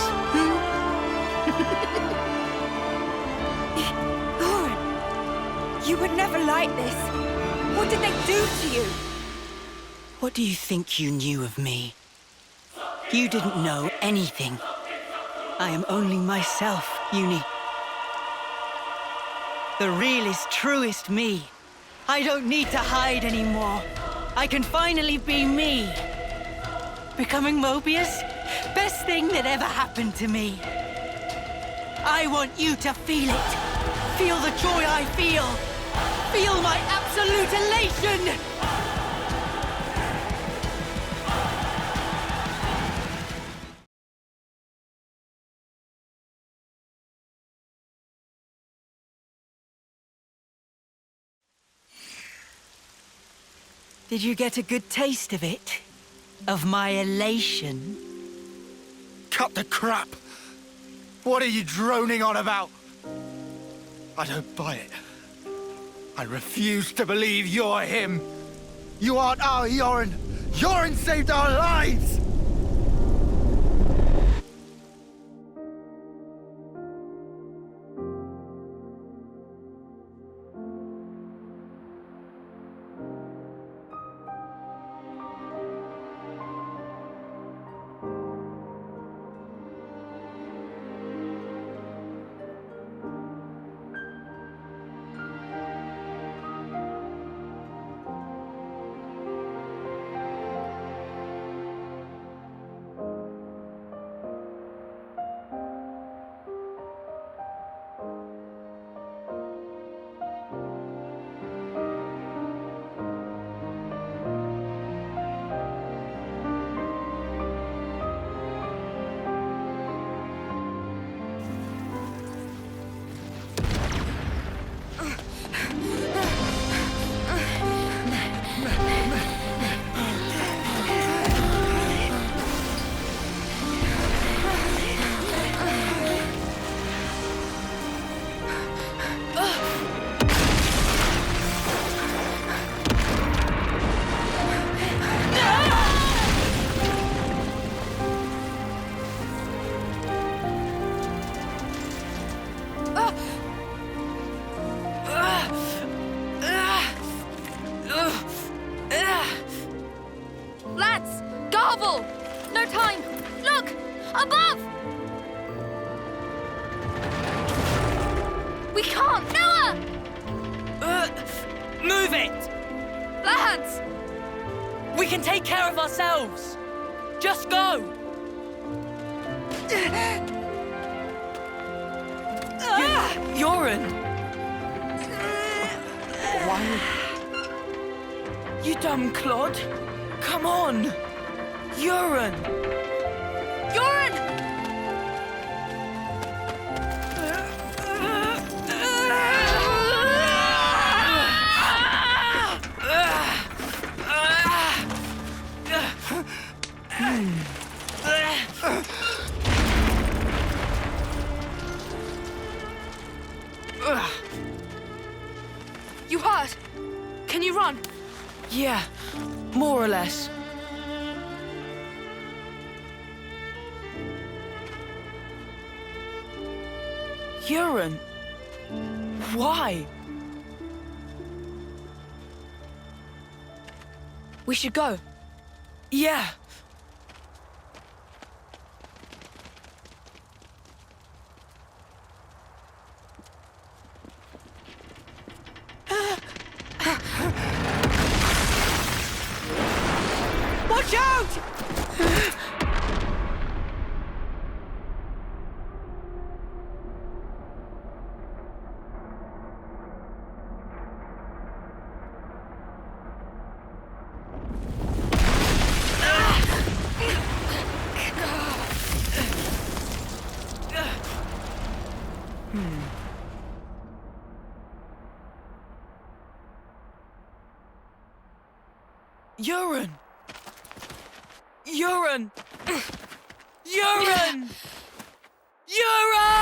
Speaker 12: Lauren, you were never like this. What did they do to you?
Speaker 8: What do you think you knew of me? You didn't know anything. I am only myself, Uni. The realest, truest me. I don't need to hide anymore. I can finally be me. Becoming Mobius? Best thing that ever happened to me. I want you to feel it. Feel the joy I feel. Feel my absolute elation! Did you get a good taste of it? Of my elation?
Speaker 21: Cut the crap! What are you droning on about? I don't buy it. I refuse to believe you're him. You aren't our Yoren. Yoren saved our lives!
Speaker 16: Above! We can't! Noah!
Speaker 5: Move it!
Speaker 16: Lads!
Speaker 5: We can take care of ourselves! Just go! Yoren! Why? You dumb clod! Come on! Yoren!
Speaker 16: Yoren!
Speaker 7: You hurt? Can you run?
Speaker 5: Yeah, more or less. Yoren! Why?
Speaker 7: We should go.
Speaker 5: Yeah.
Speaker 8: Watch out!
Speaker 5: Yoren! Yoren! Yoren! Yoren!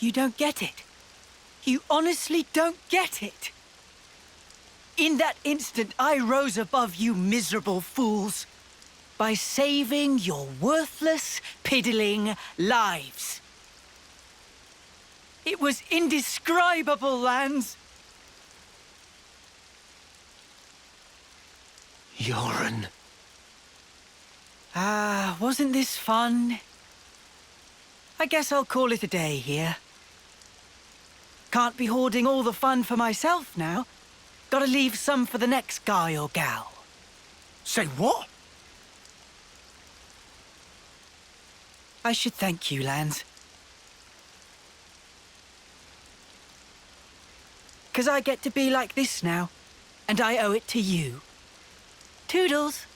Speaker 8: You don't get it. You honestly don't get it. In that instant, I rose above you miserable fools by saving your worthless, piddling lives. It was indescribable, Lance.
Speaker 21: Yoren.
Speaker 8: Ah, wasn't this fun? I guess I'll call it a day here. Can't be hoarding all the fun for myself now. Gotta leave some for the next guy or gal.
Speaker 21: Say what?
Speaker 8: I should thank you, Lance. 'Cause I get to be like this now, and I owe it to you. Toodles.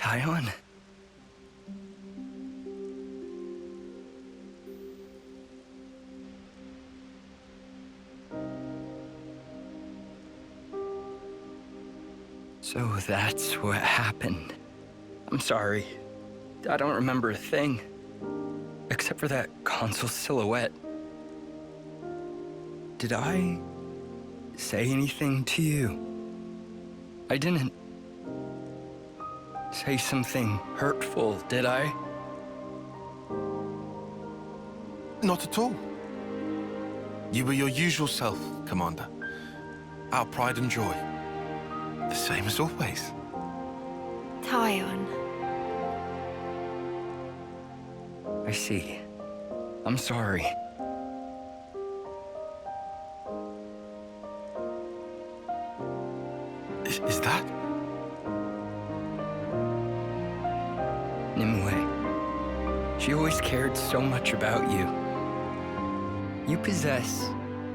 Speaker 1: Taiwan? So that's what happened. I'm sorry. I don't remember a thing. Except for that console silhouette. Did I say anything to you? I didn't say something hurtful, did I?
Speaker 10: Not at all. You were your usual self, Commander. Our pride and joy. The same as always.
Speaker 12: Taiwan.
Speaker 1: I see. I'm sorry.
Speaker 10: Is that?
Speaker 1: Nimue. She always cared so much about you. You possess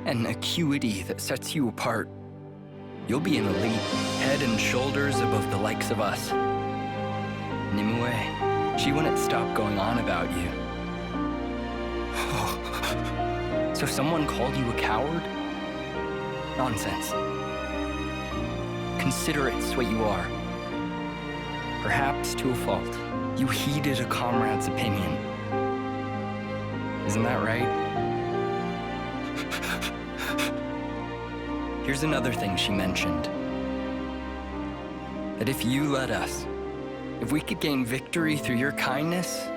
Speaker 1: an acuity that sets you apart. You'll be an elite, head and shoulders above the likes of us. Nimue, she wouldn't stop going on about you. So someone called you a coward? Nonsense. Consider it's what you are. Perhaps to a fault. You heeded a comrade's opinion. Isn't that right? Here's another thing she mentioned. That if you let us, if we could gain victory through your kindness,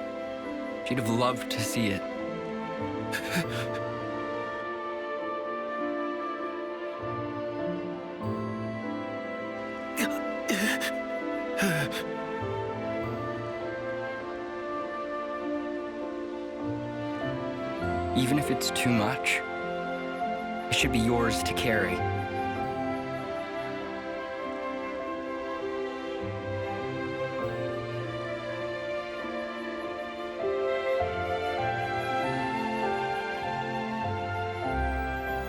Speaker 1: she'd have loved to see it. Even if it's too much, it should be yours to carry.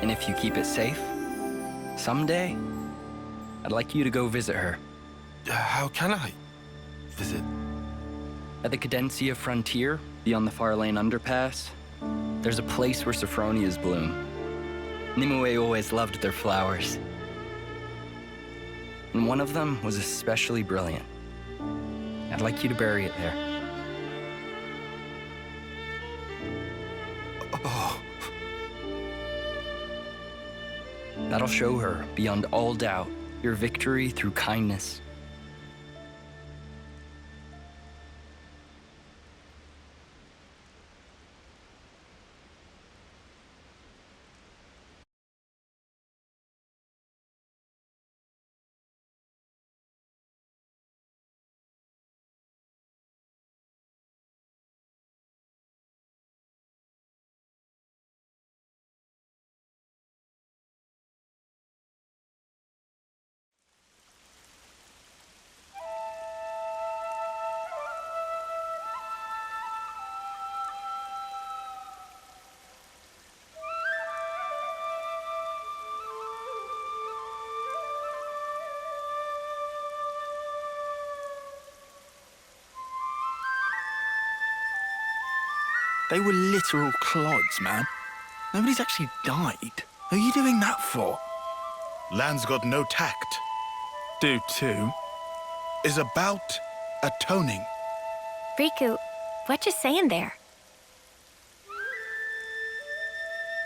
Speaker 1: And if you keep it safe, someday, I'd like you to go visit her.
Speaker 10: How can I visit?
Speaker 1: At the Cadencia frontier, beyond the Far Lane underpass, there's a place where Saffronias bloom. Nimue always loved their flowers. And one of them was especially brilliant. I'd like you to bury it there.
Speaker 10: Oh.
Speaker 1: That'll show her, beyond all doubt, your victory through kindness.
Speaker 21: They were literal clods, man. Nobody's actually died. Who are you doing that for?
Speaker 17: Land's got no tact.
Speaker 21: Do too.
Speaker 17: Is about atoning.
Speaker 6: Riku, what you saying there?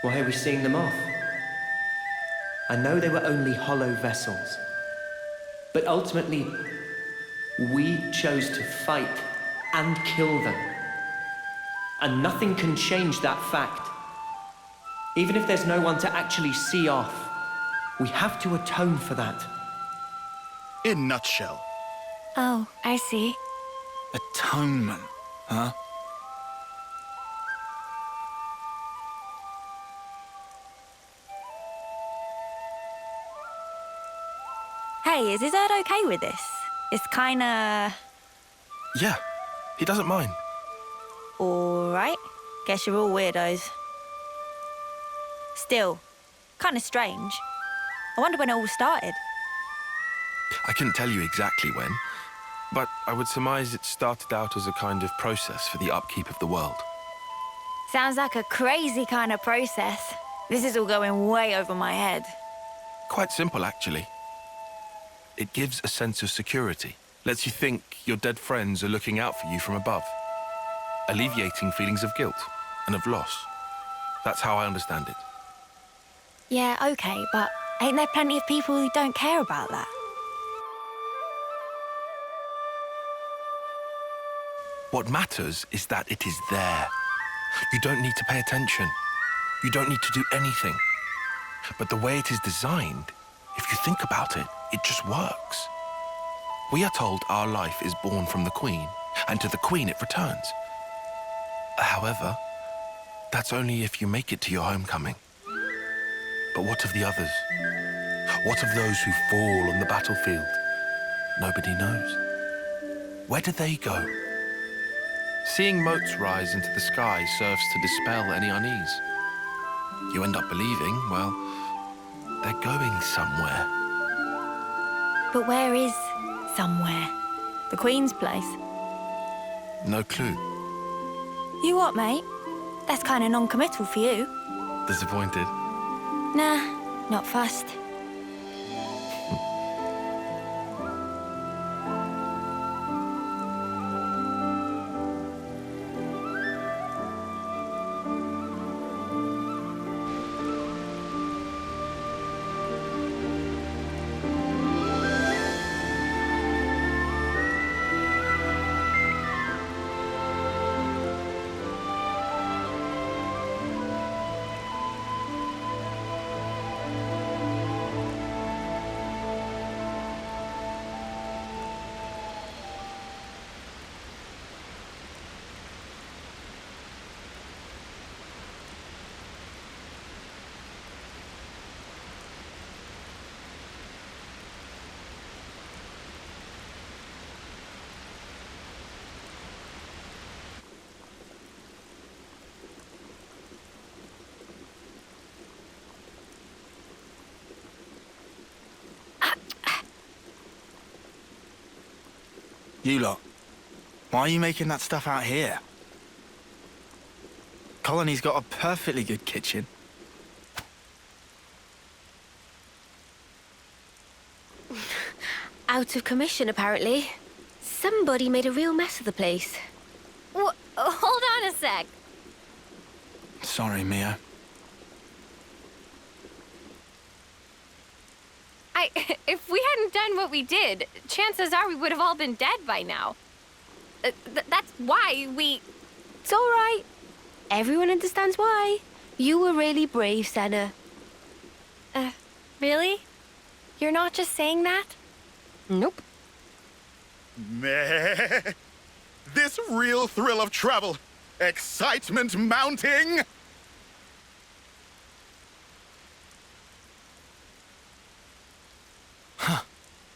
Speaker 11: Why are we seeing them off? I know they were only hollow vessels. But ultimately, we chose to fight and kill them. And nothing can change that fact. Even if there's no one to actually see off, we have to atone for that.
Speaker 17: In nutshell.
Speaker 6: Oh, I see.
Speaker 21: Atonement, huh?
Speaker 12: Hey, is Izzard okay with this? It's kinda...
Speaker 10: Yeah, he doesn't mind.
Speaker 12: Alright. Guess you're all weirdos. Still, kinda strange. I wonder when it all started.
Speaker 10: I couldn't tell you exactly when. But I would surmise it started out as a kind of process for the upkeep of the world.
Speaker 12: Sounds like a crazy kind of process. This is all going way over my head.
Speaker 10: Quite simple, actually. It gives a sense of security. Lets you think your dead friends are looking out for you from above. Alleviating feelings of guilt and of loss. That's how I understand it.
Speaker 12: Yeah, okay, but ain't there plenty of people who don't care about that?
Speaker 10: What matters is that it is there. You don't need to pay attention. You don't need to do anything. But the way it is designed, if you think about it, it just works. We are told our life is born from the Queen, and to the Queen it returns. However, that's only if you make it to your homecoming. But what of the others? What of those who fall on the battlefield? Nobody knows. Where do they go? Seeing motes rise into the sky serves to dispel any unease. You end up believing, well, they're going somewhere.
Speaker 12: But where is somewhere? The Queen's place?
Speaker 10: No clue.
Speaker 12: You what, mate? That's kind of non-committal for you.
Speaker 10: Disappointed?
Speaker 12: Nah, not fussed.
Speaker 14: You lot, why are you making that stuff out here? Colony's got a perfectly good kitchen.
Speaker 12: Out of commission, apparently. Somebody made a real mess of the place.
Speaker 16: Hold on a sec.
Speaker 14: Sorry, Mia.
Speaker 16: If we hadn't done what we did, chances are we would have all been dead by now. That's why we...
Speaker 12: It's all right. Everyone understands why. You were really brave, Senna.
Speaker 16: Really? You're not just saying that?
Speaker 12: Nope.
Speaker 15: Meh. This real thrill of travel. Excitement mounting.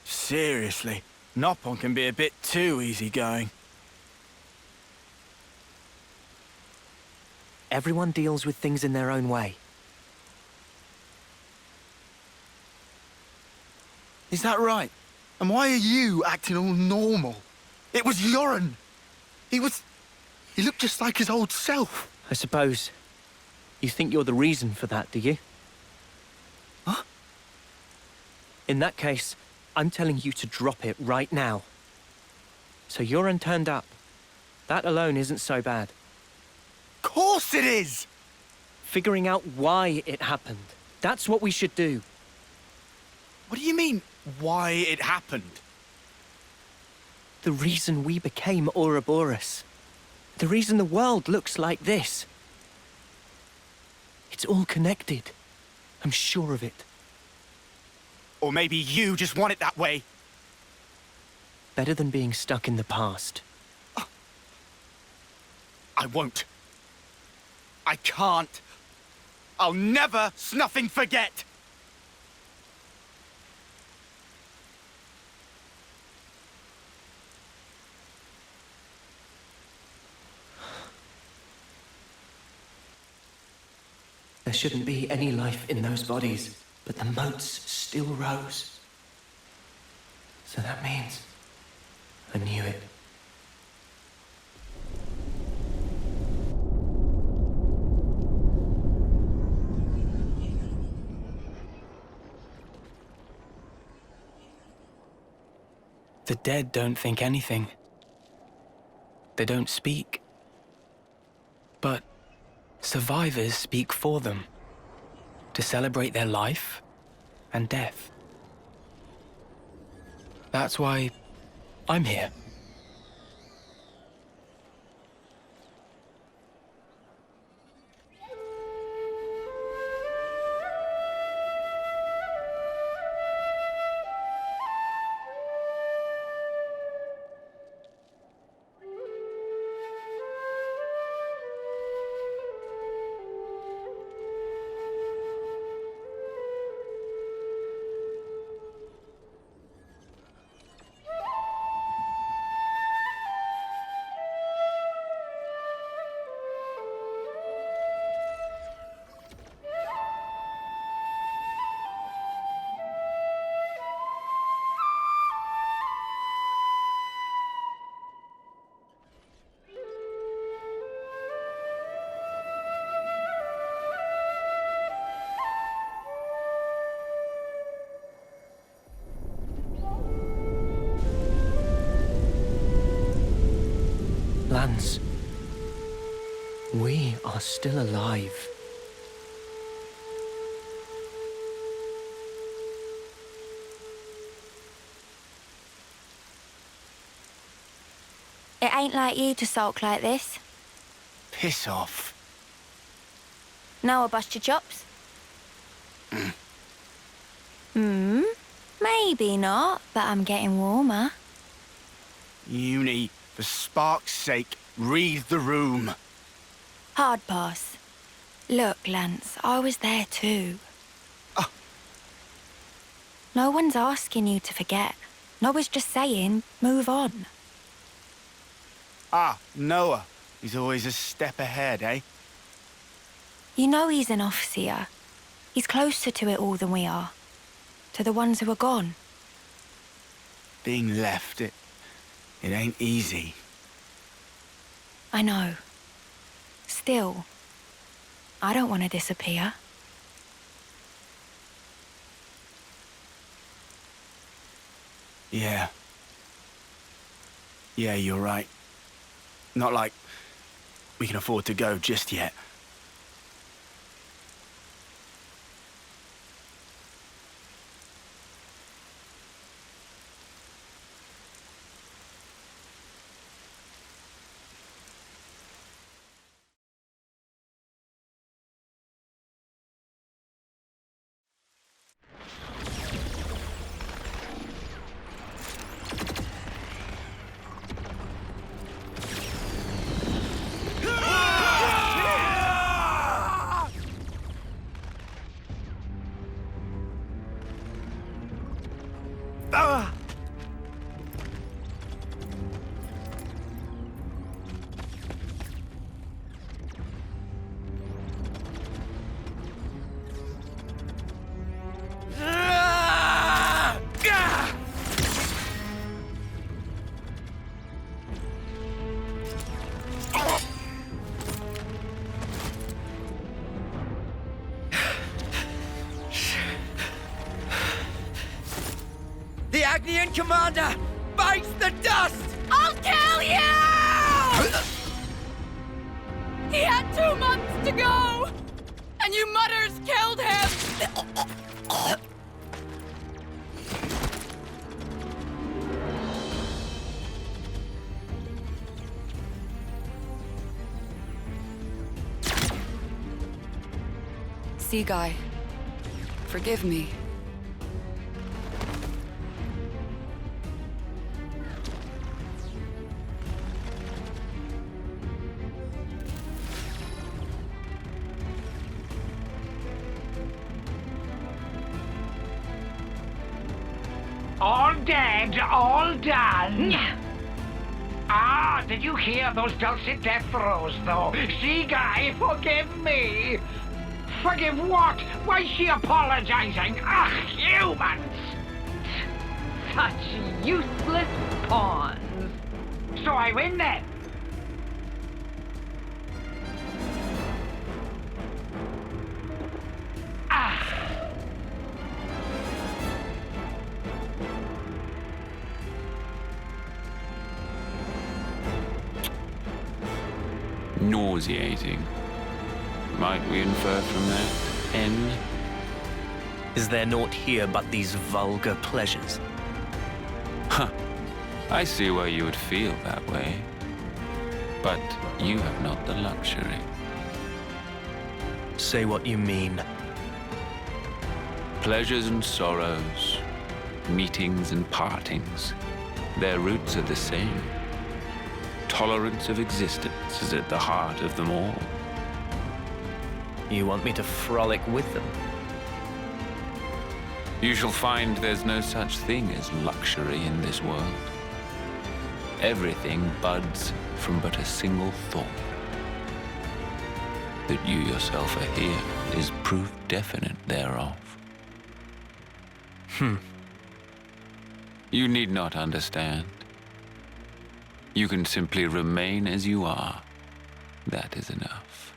Speaker 14: Seriously, Noppon can be a bit too easygoing.
Speaker 11: Everyone deals with things in their own way.
Speaker 14: Is that right? And why are you acting all normal? It was Yoren. He looked just like his old self.
Speaker 11: I suppose you think you're the reason for that, do you?
Speaker 14: Huh?
Speaker 11: In that case, I'm telling you to drop it right now. So Yoren turned up. That alone isn't so bad.
Speaker 14: Of course it is!
Speaker 11: Figuring out why it happened. That's what we should do.
Speaker 14: What do you mean, why it happened?
Speaker 11: The reason we became Ouroboros. The reason the world looks like this. It's all connected. I'm sure of it.
Speaker 14: Or maybe you just want it that way.
Speaker 11: Better than being stuck in the past.
Speaker 14: I won't. I can't. I'll never snuffing forget.
Speaker 11: There shouldn't be any life in those bodies, but the motes still rose. So that means I knew it.
Speaker 5: The dead don't think anything. They don't speak. But survivors speak for them, to celebrate their life and death. That's why I'm here.
Speaker 11: Lance, we are still alive.
Speaker 12: It ain't like you to sulk like this.
Speaker 14: Piss off.
Speaker 12: Now I'll bust your chops. Maybe not, but I'm getting warmer.
Speaker 14: Uni, for spark's sake, read the room.
Speaker 12: Hard pass. Look, Lance, I was there too. No one's asking you to forget. Noah's just saying, move on.
Speaker 14: Noah. He's always a step ahead, eh?
Speaker 12: You know he's an officer. He's closer to it all than we are. To the ones who are gone.
Speaker 14: Being left, it ain't easy.
Speaker 12: I know. Still, I don't want to disappear.
Speaker 14: Yeah. Yeah, you're right. Not like we can afford to go just yet.
Speaker 1: The Agnian commander bites the dust!
Speaker 7: I'll kill you! He had 2 months to go! And you mutters killed him!
Speaker 13: Sea Guy, forgive me.
Speaker 22: All dead, all done. Did you hear those dulcet death throes, though? Sea Guy, forgive me. Forgive what? Why's she apologizing? Ugh, humans!
Speaker 9: Such useless
Speaker 22: pawns. So I win then.
Speaker 18: Nauseating. Might we infer from that, N?
Speaker 20: Is there naught here but these vulgar pleasures?
Speaker 18: Huh. I see why you would feel that way. But you have not the luxury.
Speaker 20: Say what you mean.
Speaker 18: Pleasures and sorrows, meetings and partings, their roots are the same. Tolerance of existence is at the heart of them all.
Speaker 20: You want me to frolic with them?
Speaker 18: You shall find there's no such thing as luxury in this world. Everything buds from but a single thought. That you yourself are here is proof definite thereof. You need not understand. You can simply remain as you are. That is enough.